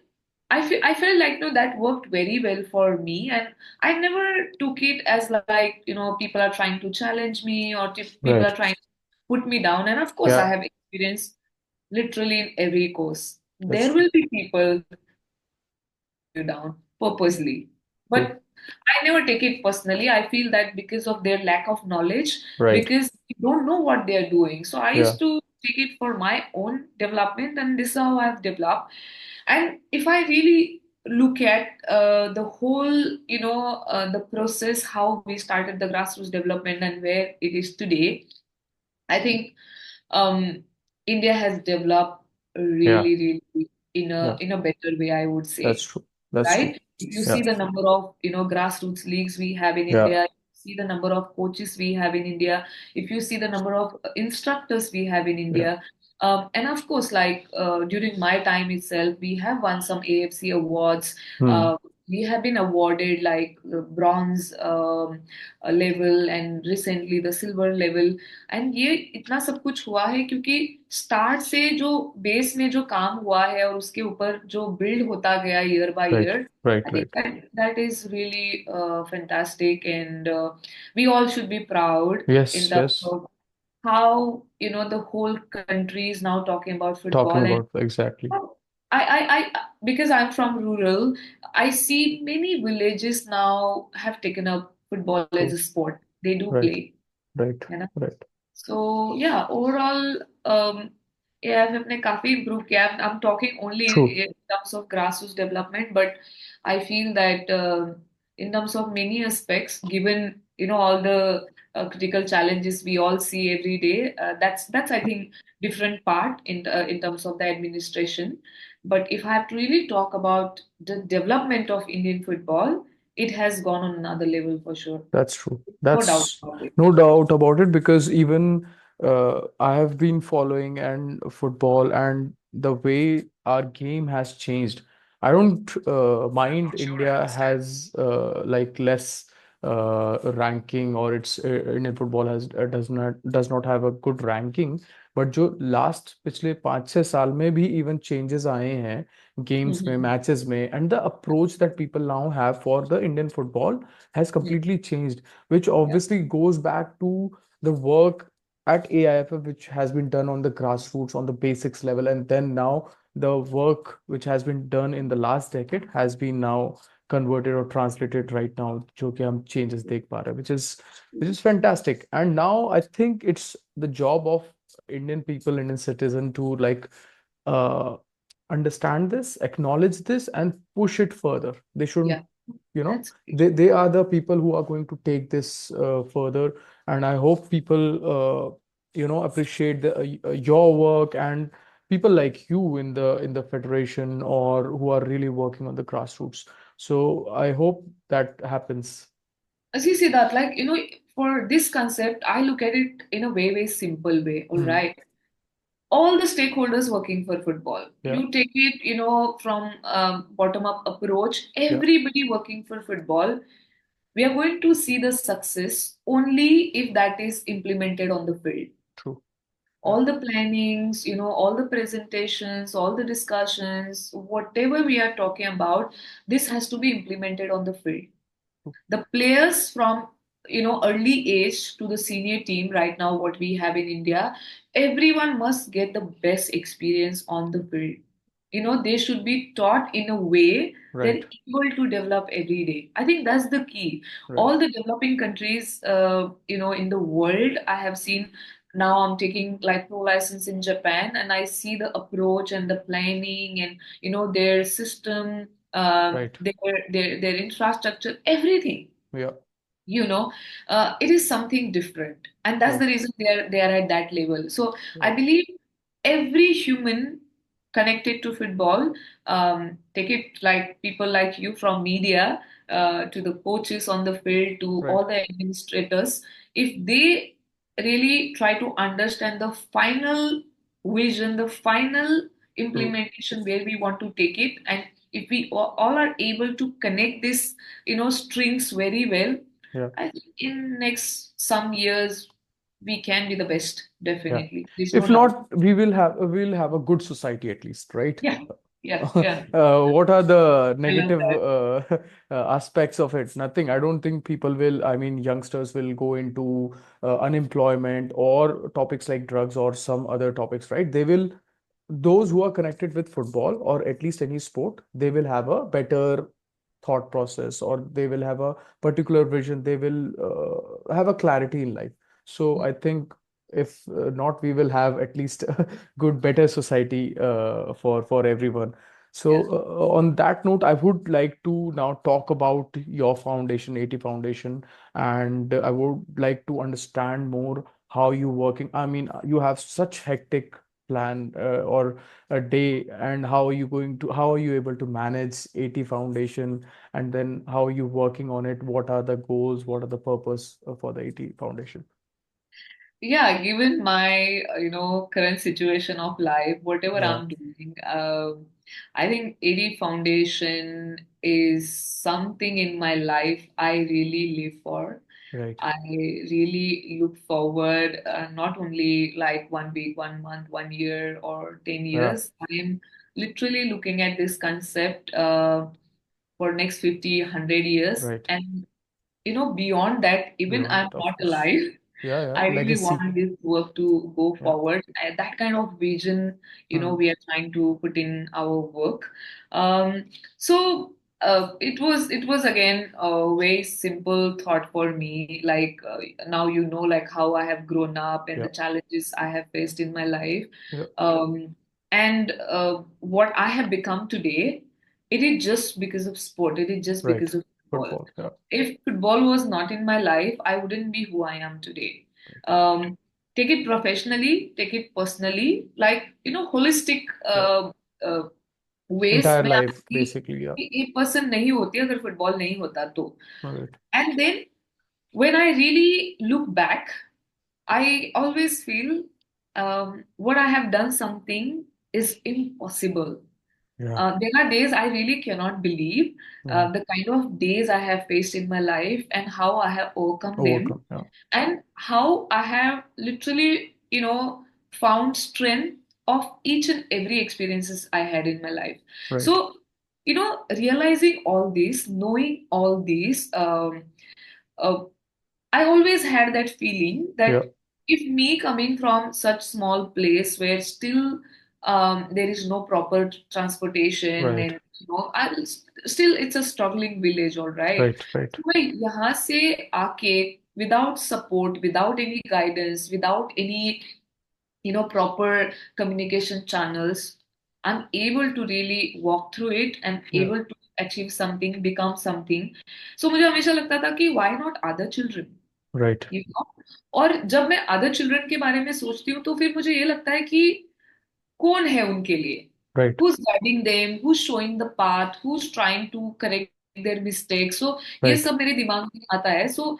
I felt like that worked very well for me, and I never took it as like people are trying to challenge me, or people Right. are trying to put me down. And of course, I Yeah. have experience literally in every course. That's There true. will be people you down purposely. True. But I never take it personally. I feel that because of their lack of knowledge, Right. because they don't know what they are doing. So I Yeah. used to take it for my own development, and this is how I've developed. And if I really look at the whole, the process, how we started the grassroots development and where it is today, I think um, India has developed Yeah. really, really in a Yeah. in a better way, I would That's say, true. That's true. right? If you Yeah. see the number of grassroots leagues we have in Yeah. India, if you see the number of coaches we have in India, if you see the number of instructors we have in Yeah. India, and of course, like during my time itself, we have won some AFC awards. Hmm. We have been awarded like the bronze level, and recently the silver level. And ये इतना सब कुछ हुआ है क्योंकि start से जो base में जो काम हुआ है, और उसके ऊपर जो बिल्ड होता गया year by Right. Year. Right. I Right. think that is really fantastic, and we all should be proud in Yes. terms Yes. of how the whole country is now talking about Talking football. And about exactly. because I'm from rural, I see many villages now have taken up football as True. a sport. They do Right. play, Right. है ना? Right. So yeah, overall, AIFF ने काफी improve किया. I'm talking only True. in terms of grassroots development, but I feel that in terms of many aspects, given all the critical challenges we all see every day, that's I think different part in terms of the administration. But if I have to really talk about the development of Indian football, it has gone on another level for sure. That's true. No doubt That's about it. no doubt about it because even I have been following and football and the way our game has changed. I don't mind India has like less ranking or its Indian football has does not have a good ranking. But जो last पिछले 5-6 साल में भी even changes आए हैं games में Mhm. matches में and the approach that people now have for the Indian football has Yeah, completely changed, which yeah, obviously goes back to the work at AIFF, which has been done on the grassroots, on the basics level, and then now the work which has been done in the last decade has been now converted or translated right now, जो कि हम changes देख पा रहे हैं, which is fantastic. And now I think it's the job of Indian people, Indian citizen to like uh, understand this, acknowledge this, and push it further. They shouldn't, yeah. you know, That's great. they are the people who are going to take this further. And I hope people, appreciate your work and people like you in the federation or who are really working on the grassroots. So I hope that happens. See that, like, for this concept, I look at it in a very, very simple way. All Hmm. right. All the stakeholders working for football. Yeah, You take it, from bottom up approach, yeah, everybody working for football, we are going to see the success only if that is implemented on the field. true. Yeah, All the plannings, all the presentations, all the discussions, whatever we are talking about, this has to be implemented on the field. true. The players from early age to the senior team right now, what we have in India, everyone must get the best experience on the field. They should be taught in a way they're Right, able to develop every day. I think that's the key. right, All the developing countries, in the world, I have seen. Now I'm taking like pro license in Japan, and I see the approach and the planning and their system, right. their infrastructure, everything. Yeah, you know it is something different, and that's the right, reason they are at that level. So I right, believe every human connected to football, take it like people like you from media, to the coaches on the field, to right. all the administrators, if they really try to understand the final vision, the final True. implementation where we want to take it, and if we all are able to connect this strings very well, Yeah. I think in next some years we can be the best, Yeah. definitely. There's no If doubt. not, we will have a good society at least, right? Yeah, yeah, yeah. What are the I love negative that. aspects of it? Nothing. I don't think people will, I mean, youngsters will go into unemployment or topics like drugs or some other topics, right? Those who are connected with football or at least any sport, they will have a better thought process or they will have a particular vision. They will have a clarity in life. So I think if not, we will have at least a good, better society for everyone. So Yeah. on that note, I would like to now talk about your foundation, AT Foundation, and I would like to understand more how you working. I mean, you have such hectic plan or a day, and how are you able to manage AT Foundation, and then how are you working on it? What are the goals? What are the purpose for the AT Foundation? Yeah, given my current situation of life, whatever Yeah, I'm doing, I think AD Foundation is something in my life I really live for. right. I really look forward, not only like 1 week, 1 month, 1 year, or 10 Yeah, years. I'm literally looking at this concept for next 50, 100 years. right. And beyond that, even Beyond I'm that, of not course. alive. Yeah, yeah. I really Legacy. want this work to go Yeah. forward. That kind of vision, Hmm. we are trying to put in our work. Um, so it was again a very simple thought for me. Like, now like how I have grown up and Yeah, the challenges I have faced in my life, yeah. and what I have become today. It is just because of sport. It is just Right. because of football. Football. Yeah. If football was not in my life, I wouldn't be who I am today. Right. Take it professionally, take it personally, like, holistic Yeah. uh, waste Entire में life, आपकी basically. Yeah. एक person नहीं होती अगर football नहीं होता तो. Right. And then when I really look back, I always feel what I have done something is impossible. Yeah. There are days I really cannot believe Mm. the kind of days I have faced in my life and how I have overcome them, Overcome. Yeah. and how I have literally, found strength of each and every experiences I had in my life. Right. So, realizing all this, knowing all this, uh, I always had that feeling Yeah. that if me coming from such small place where still there is no proper transportation, Right. and still it's a struggling village, all right. Right. Right. तो मैं यहाँ से आके without support, without any guidance, without any proper communication channels, I'm able to really walk through it and Yeah. able to achieve something, become something. So मुझे हमेशा लगता था कि why not other children? Right. you know और जब मैं other children के बारे में सोचती हूँ तो फिर मुझे ये लगता है कि कौन है उनके लिए, Right. who's guiding them, who's showing the path, who's trying to correct their mistakes. So ये Right. सब मेरे दिमाग में आता है. So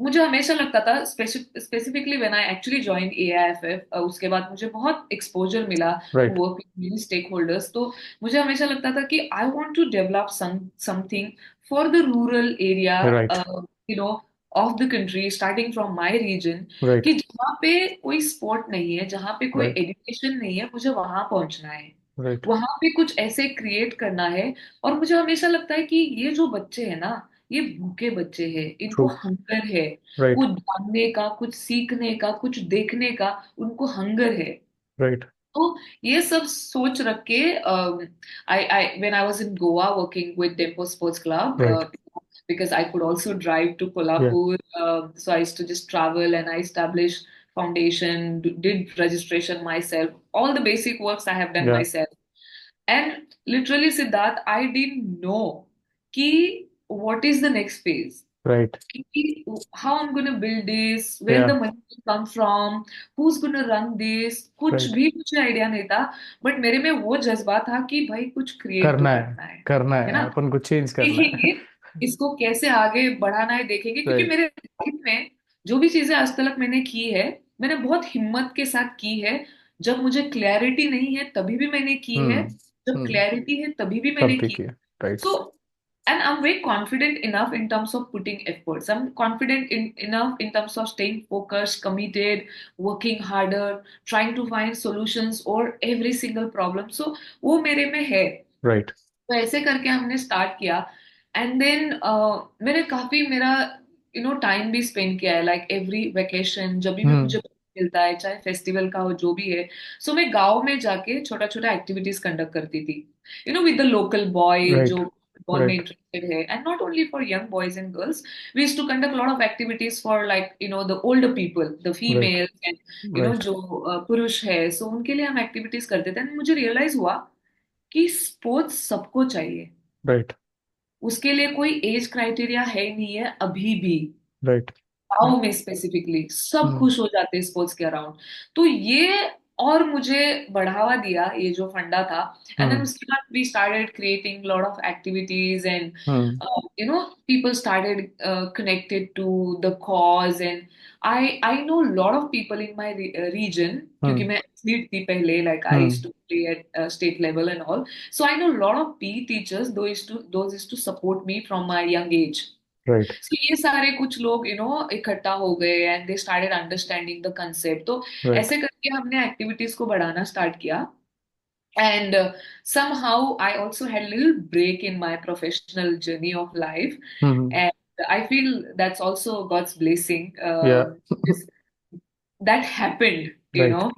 मुझे हमेशा लगता था, specifically when I actually join AIFF, उसके बाद मुझे बहुत एक्सपोजर मिला to Right. Work with many stakeholders. तो मुझे हमेशा लगता था कि I want to develop something for the rural area, Right. You know of the country, starting from my region, Right. कि जहाँ पे कोई स्पोर्ट नहीं है, जहाँ पे कोई Right. एजुकेशन नहीं है, मुझे वहां पहुंचना है, Right. वहां पे कुछ ऐसे क्रिएट करना है. और मुझे हमेशा लगता है कि ये जो बच्चे हैं ना, ये भूखे बच्चे हैं, इनको True. हंगर है Right. कुछ जानने का, कुछ सीखने का, कुछ देखने का, उनको हंगर है. Right. तो ये सब सोच रख के I when I was in Goa working with Dempo Sports Club, Right. because I could also drive to Yeah. Kolhapur, so I used to just travel and I established foundation, did registration myself, all the basic works I have done Yeah. myself. And literally, Siddharth, I didn't know ki what is the next phase, Right. how I'm going to build this, where the Yeah. money will come from, who's going to run this, कुछ Right. भी मुझे idea नहीं था. But मेरे में वो जज्बा था कि भाई कुछ क्रिएट तो करना है. करना करना है है. ना, अपन को चेंज करना है. देखेंगे इसको कैसे आगे बढ़ाना है, देखेंगे. क्योंकि Right. मेरे लाइफ में जो भी चीजें आज तक मैंने की है, मैंने बहुत हिम्मत के साथ की है. जब मुझे क्लैरिटी नहीं है तभी भी मैंने की है, Hmm. जब Hmm. क्लैरिटी है तभी भी तब मैंने भी की. किया. Right. So, and I'm very confident enough in terms of putting efforts. I'm confident enough in terms of staying focused, committed, working harder, trying to find solutions or every single problem. So, वो मेरे में है. Right. तो ऐसे करके हमने start किया. And then मैंने काफी मेरा टाइम भी स्पेंड किया है, लाइक एवरी वेकेशन जब भी Hmm. मुझे मिलता है, चाहे फेस्टिवल का हो जो भी है. सो मैं गांव में जाके छोटा छोटा एक्टिविटीज कंडक्ट करती थी, with the local boy Right. जो फुटबॉल में Right. इंटरेस्टेड है. And not only for young boys and girls, we used to conduct lot of activities for like the older people, the Right. Females and Right. जो पुरुष है. सो उनके लिए हम activities करते थे. एंड मुझे रियलाइज हुआ कि स्पोर्ट्स सबको चाहिए, Right. उसके लिए कोई एज क्राइटेरिया है नहीं है अभी भी. Right. गाँव में स्पेसिफिकली सब Hmm. खुश हो जाते हैं स्पोर्ट्स के अराउंड. तो ये और मुझे बढ़ावा दिया ये जो फंडा था. And then Hmm. उसके बाद we started creating lot of activities and Hmm. people started connected to the cause. And I know lot of people in my region, क्योंकि Hmm. मैं एथलीट थी पहले, like I used Hmm. to play at state level and all. So I know lot of PE teachers, those used to support me from my young age. Right. So ये सारे कुछ लोग इकट्ठा हो गए and they started understanding the concept. तो Right. ऐसे करके हमने एक्टिविटीज को बढ़ाना स्टार्ट किया. And somehow I also had a little break in my professional journey of life. Hmm. And I feel that's also God's blessing. Yeah. That happened, Right.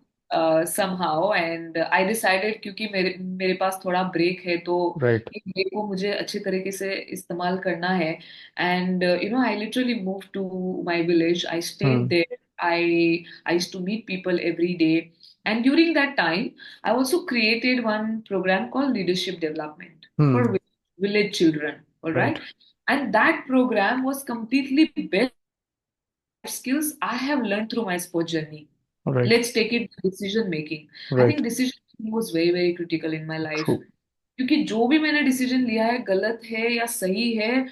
somehow. And I decided, क्योंकि मेरे मेरे पास थोड़ा break है, तो Right. इस break को मुझे अच्छे तरीके से इस्तेमाल करना है. And I literally moved to my village. I stayed Hmm. there. I used to meet people every day. And during that time, I also created one program called Leadership Development for Hmm. village children. All Right. right. And that program was completely best skills I have learned through my sport journey. Right. Let's take it to decision making. I Right. think decision making was very, very critical in my life. True. क्योंकि जो भी मैंने decision लिया है गलत है या सही है,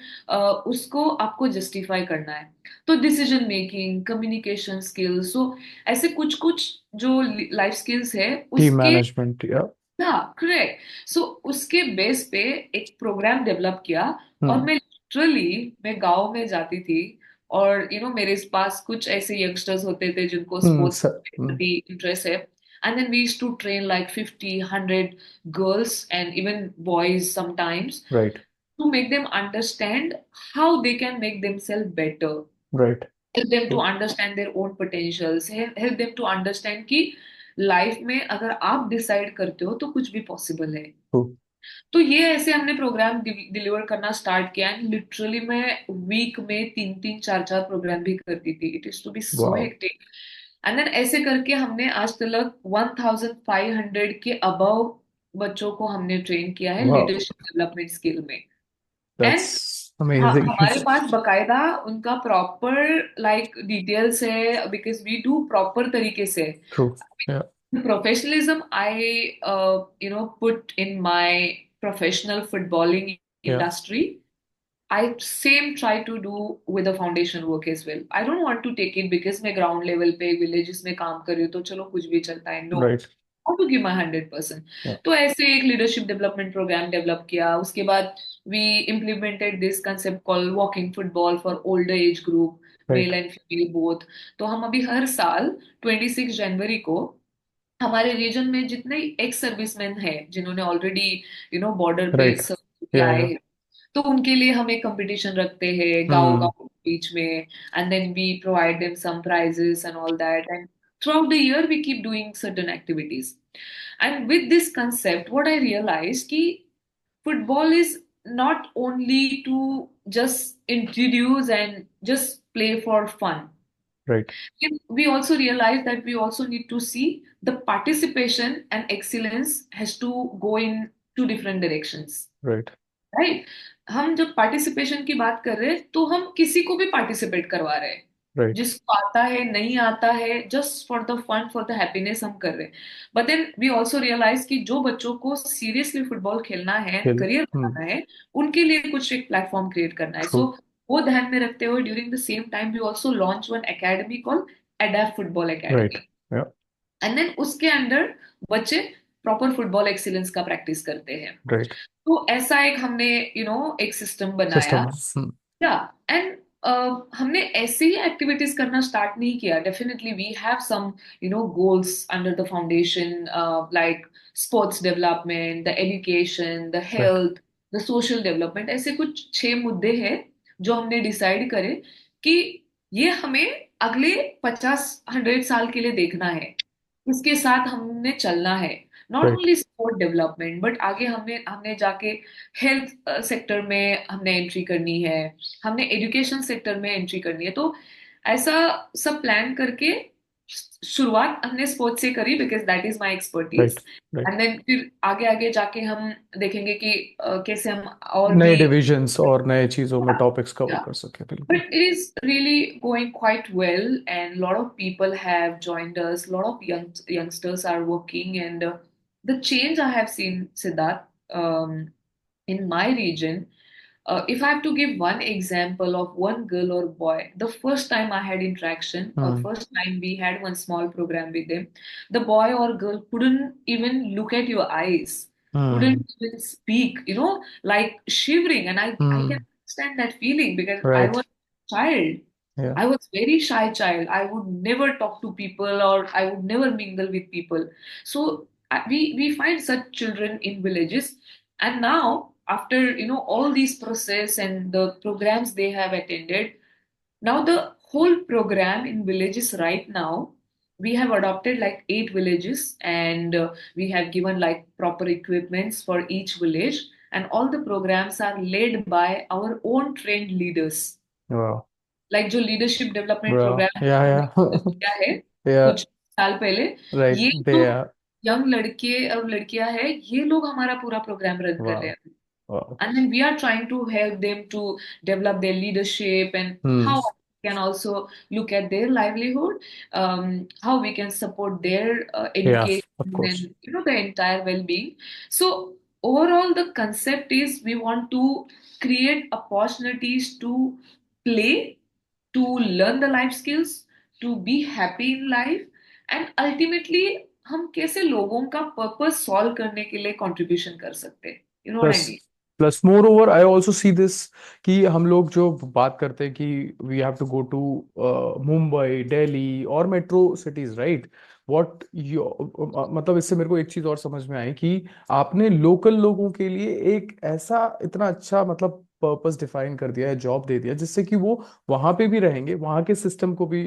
उसको आपको जस्टिफाई करना है। तो डिसीजन मेकिंग, कम्युनिकेशन स्किल्स, सो ऐसे कुछ कुछ जो लाइफ स्किल्स है टीम उसके, मैनेजमेंट या। हाँ करेक्ट। सो उसके बेस पे एक प्रोग्राम डेवलप किया। और हम्म मैं गांव में जाती थी, और मेरे पास कुछ ऐसे यंगस्टर्स होते थे जिनको स्पोर्ट्स हम्म प्रति इंटरेस्ट है। And then we used to train like 50 100 girls and even boys sometimes, right to make them understand how they can make themself better, right help them to understand their own potentials, help them to understand कि life में अगर आप decide करते हो तो कुछ भी possible है। ट्रू तो ये ऐसे हमने प्रोग्राम डिलीवर करना स्टार्ट किया, एंड लिटरली मैं वीक में 3 3 4 4 प्रोग्राम भी करती थी। It is to be so wow hectic. And then ऐसे करके हमने आज तक 1500 के अबव बच्चों को हमने ट्रेन किया है वाओ लीडरशिप डेवलपमेंट स्किल में। दैट्स एंड अमेजिंग हमारे पास बकायदा उनका प्रॉपर लाइक डिटेल्स है, बिकॉज वी डू प्रॉपर तरीके से। ट्रू या professionalism I put in my professional footballing या industry, I same try to do with the foundation work as well. I don't want to take it because मैं ground level पे villages में काम कर रही हूँ तो चलो कुछ भी चलता है, no, right how to give my 100%। या तो ऐसे एक लीडरशिप डेवलपमेंट प्रोग्राम डेवलप किया। उसके बाद we implemented this concept called walking football for older age group, right male and female both। तो हम अभी हर साल 26 जनवरी को हमारे रीजन में जितने एक्स सर्विसमैन हैं जिन्होंने ऑलरेडी बॉर्डर पे राइट सर्व किया या है, तो उनके लिए हम एक कंपटीशन रखते हैं गांव हम्म गांव के बीच में। And then we provide them some prizes and all that, and throughout the year we keep doing certain activities। and with this concept what I realized ki football is not only to just introduce and just play for fun, right and we also realize that we also need to see the participation and excellence has to go in two different directions, right right. हम जब participation की बात कर रहे हैं तो हम किसी को भी पार्टिसिपेट करवा रहे हैं, राइट जिसको आता है नहीं आता है, just for the fun for the happiness हम कर रहे हैं। But then we also realise कि जो बच्चों को सीरियसली फुटबॉल खेलना है, खेल करियर बनाना है, उनके लिए कुछ एक प्लेटफॉर्म क्रिएट करना है। ट्रू सो वो ध्यान में रखते हुए during the same time we also launch one academy call adept football right academy. या एंड देन उसके अंडर बच्चे प्रॉपर फुटबॉल एक्सीलेंस का प्रैक्टिस करते हैं। राइट तो ऐसा एक हमने एक सिस्टम बनाया। सिस्टम या एंड हमने ऐसे ही एक्टिविटीज करना स्टार्ट नहीं किया। Definitely we have some goals under the foundation, like sports development, the education, the right health, the social development. ऐसे कुछ 6 मुद्दे हैं जो हमने डिसाइड करे कि ये हमें अगले 50 100 साल के लिए देखना है, इसके साथ हमने चलना है। Not right only sport development but आगे हमने हमने जाके हेल्थ सेक्टर में हमने एंट्री करनी है, हमने एजुकेशन सेक्टर में एंट्री करनी है। तो ऐसा सब प्लान करके शुरुआत हमने स्पोर्ट्स से करी because that is my right expertise. Right and then फिर आगे आगे जाके हम देखेंगे कि कैसे हम और नए भी। डिविजन्स और नए चीजों में टॉपिक्स कवर या कर सके but बिल्कुल it is really going quite well, and a lot of people have joined us, a lot of youngsters are working, and the change I have seen, Siddharth, in my region, if I have to give one example of one girl or boy, the first time I had interaction, or hmm first time we had one small program with them, the boy or girl couldn't even look at your eyes, hmm couldn't even speak, like shivering. And I can hmm understand that feeling because I right was a child. या I was very shy child. I would never talk to people or I would never mingle with people. So we find such children in villages, and now after all these process and the programs they have attended, now the whole program in villages right now, we have adopted like 8 villages, and we have given like proper equipments for each village, and all the programs are led by our own trained leaders। वाह like जो leadership development वाह programme या हमने या किया है या कुछ साल पहले, राइट ये दे जो या यंग लड़के और लड़कियां हैं ये लोग हमारा पूरा प्रोग्राम रन कर रहे वाह हैं। वाह And then we are trying to help them to develop their leadership, and hmm how we can also look at their livelihood, how we can support their या of education course and the entire well-being। So overall the concept is we want to create opportunities to play, to learn the life skills, to be happy in life, and ultimately हम कैसे लोगों का purpose solve करने के लिए contribution कर सकते हैं, you know what I plus mean. Plus more over I also see this कि हम लोग जो बात करते हैं कि we have to go to Mumbai, Delhi और metro cities, right? What you मतलब इससे मेरे को एक चीज और समझ में आई कि आपने लोकल लोगों के लिए एक ऐसा इतना अच्छा मतलब पर्पस डिफाइन कर दिया है, जॉब दे दिया, जिससे कि वो वहां पे भी रहेंगे, वहां के सिस्टम को भी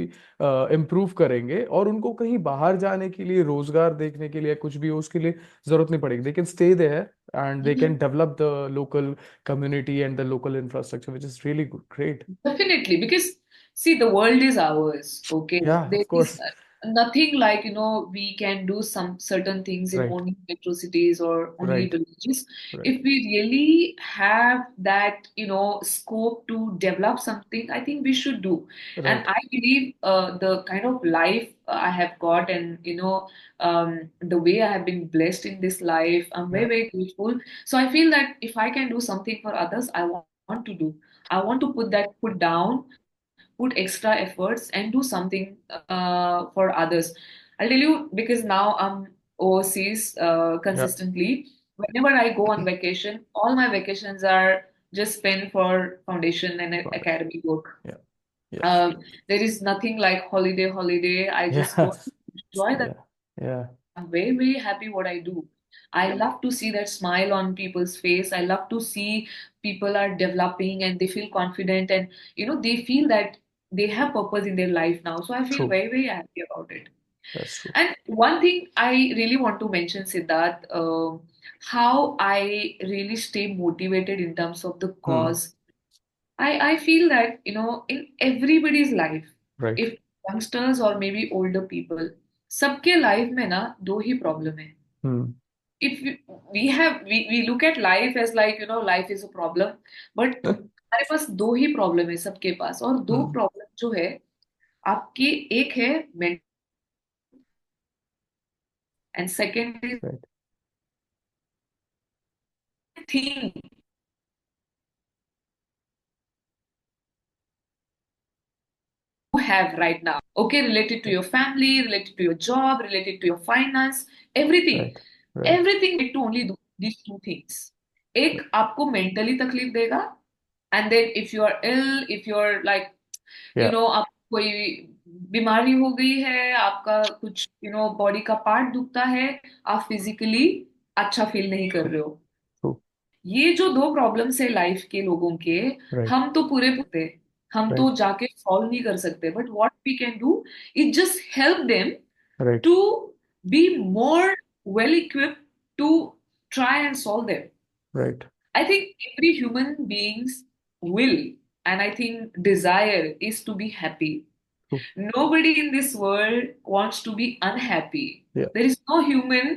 इम्प्रूव करेंगे, और उनको कहीं बाहर जाने के लिए, रोजगार देखने के लिए, कुछ भी हो उसके लिए जरूरत नहीं पड़ेगी. They can stay there and they can develop the local community and the local infrastructure, which is really good, great. Definitely, because see, the world is ours. Okay, Yeah, there of is course. nothing like, we can do some certain things in Right, only metro cities or only right, villages. right, If we really have that, scope to develop something, I think we should do. And right. I believe the kind of life I have got, and the way I have been blessed in this life, I'm very, Yeah, very grateful. So I feel that if I can do something for others, I want to do. I want to put that foot down, put extra efforts, and do something for others. I'll tell you, because now I'm overseas yeah, consistently. Whenever I go on vacation, all my vacations are just spent for foundation and got it. academic work. Yeah, yeah, Um, there is nothing like holiday, holiday. I just yeah, go enjoy that. yeah, yeah, I'm very, very happy what I do. I love to see that smile on people's face. I love to see people are developing and they feel confident, and they feel that they have purpose in their life now. So I feel true. very, very happy about it. That's true. And one thing I really want to mention, Siddharth, how I really stay motivated in terms of the Hmm. cause. I feel that, in everybody's life, Right. if youngsters or maybe older people, सबके life में ना दो ही problem है. Hmm. If we look at life as like, life is a problem, but हमारे पास दो ही problem है सबके पास, और दो Hmm. प्रॉब्लम जो है आपकी, एक है mental, and second is Right. Thing you have right now, okay, related to Right. your family, related to your job, related to your finance, everything. Right. Right. Everything need to only do these two things. एक आपको mentally तकलीफ देगा, and then if you are ill, if you are like, Yeah. आप कोई बीमारी हो गई है, आपका कुछ बॉडी का पार्ट दुखता है, आप फिजिकली अच्छा फील नहीं कर True. रहे हो. True. ये जो दो प्रॉब्लम्स है लाइफ के लोगों के, Right. हम तो पूरे पूरे, हम Right. तो जाके सॉल्व नहीं कर सकते, but what we can do is just help them Right. to be more well equipped to try and solve them. Right. I think every human being's will, and I think desire, is to be happy. True. Nobody in this world wants to be unhappy. Yeah. There is no human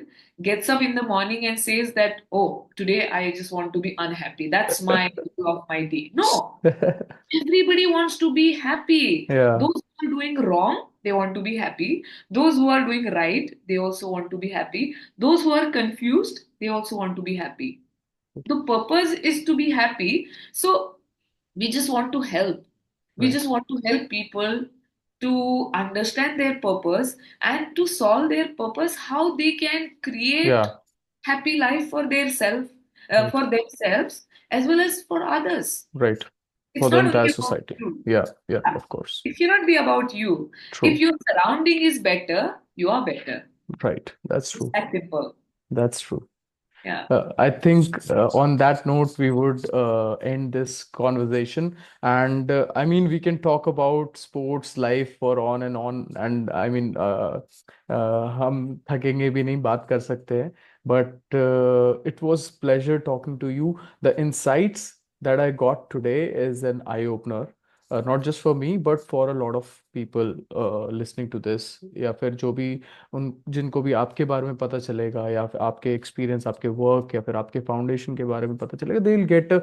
gets up in the morning and says that, oh, today I just want to be unhappy. That's my goal of my day. No, everybody wants to be happy. Yeah. Those who are doing wrong, they want to be happy. Those who are doing right, they also want to be happy. Those who are confused, they also want to be happy. The purpose is to be happy. So we just want to help. We Right. just want to help people to understand their purpose and to solve their purpose, how they can create Yeah. happy life for their self, Right. for themselves as well as for others. Right. For It's the not entire only about society. you. Yeah. Yeah. Of course. It cannot be about you. If True. your surrounding is better, you are better. Right. That's It's true. that simple. That's true. Yeah. I think on that note, we would end this conversation. And I mean, we can talk about sports life for on and on. And I mean, हम थकेंगे भी नहीं, बात कर सकते हैं. But it was pleasure talking to you. The insights that I got today is an eye opener, not just for me, but for a lot of people listening to this. या फिर जो भी उन जिनको भी आपके बारे में पता चलेगा, या फिर आपके एक्सपीरियंस, आपके वर्क, या फिर आपके फाउंडेशन के बारे में पता चलेगा, they will get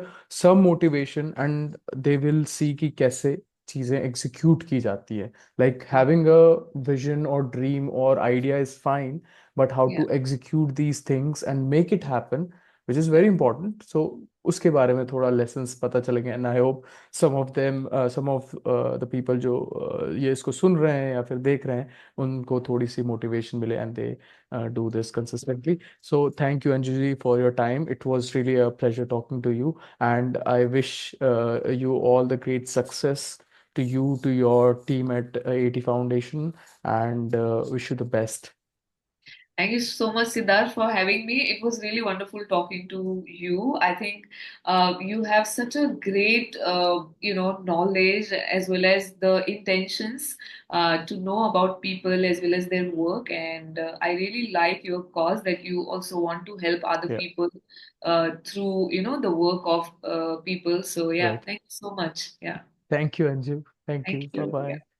some motivation and they will see कि कैसे चीजें एग्जीक्यूट की जाती है. लाइक हैविंग अ विजन और ड्रीम और idea is fine, but how Yeah. To execute these things and make it happen, which is very important. So उसके बारे में थोड़ा lessons पता चलेंगे, and I hope some of the people जो ये इसको सुन रहे हैं या फिर देख रहे हैं, उनको थोड़ी सी motivation मिले, and they do this consistently. So thank you, Anjali, for your time. It was really a pleasure talking to you, and I wish you all the great success to you, to your team at AT Foundation, and wish you the best. Thank you so much, Siddharth, for having me. It was really wonderful talking to you. I think you have such a great, knowledge as well as the intentions to know about people as well as their work. And I really like your cause that you also want to help other Yeah, people through, the work of people. So yeah, right. thank you so much. Yeah, Thank you, Anju. Thank thank you. Bye you. Yeah. bye.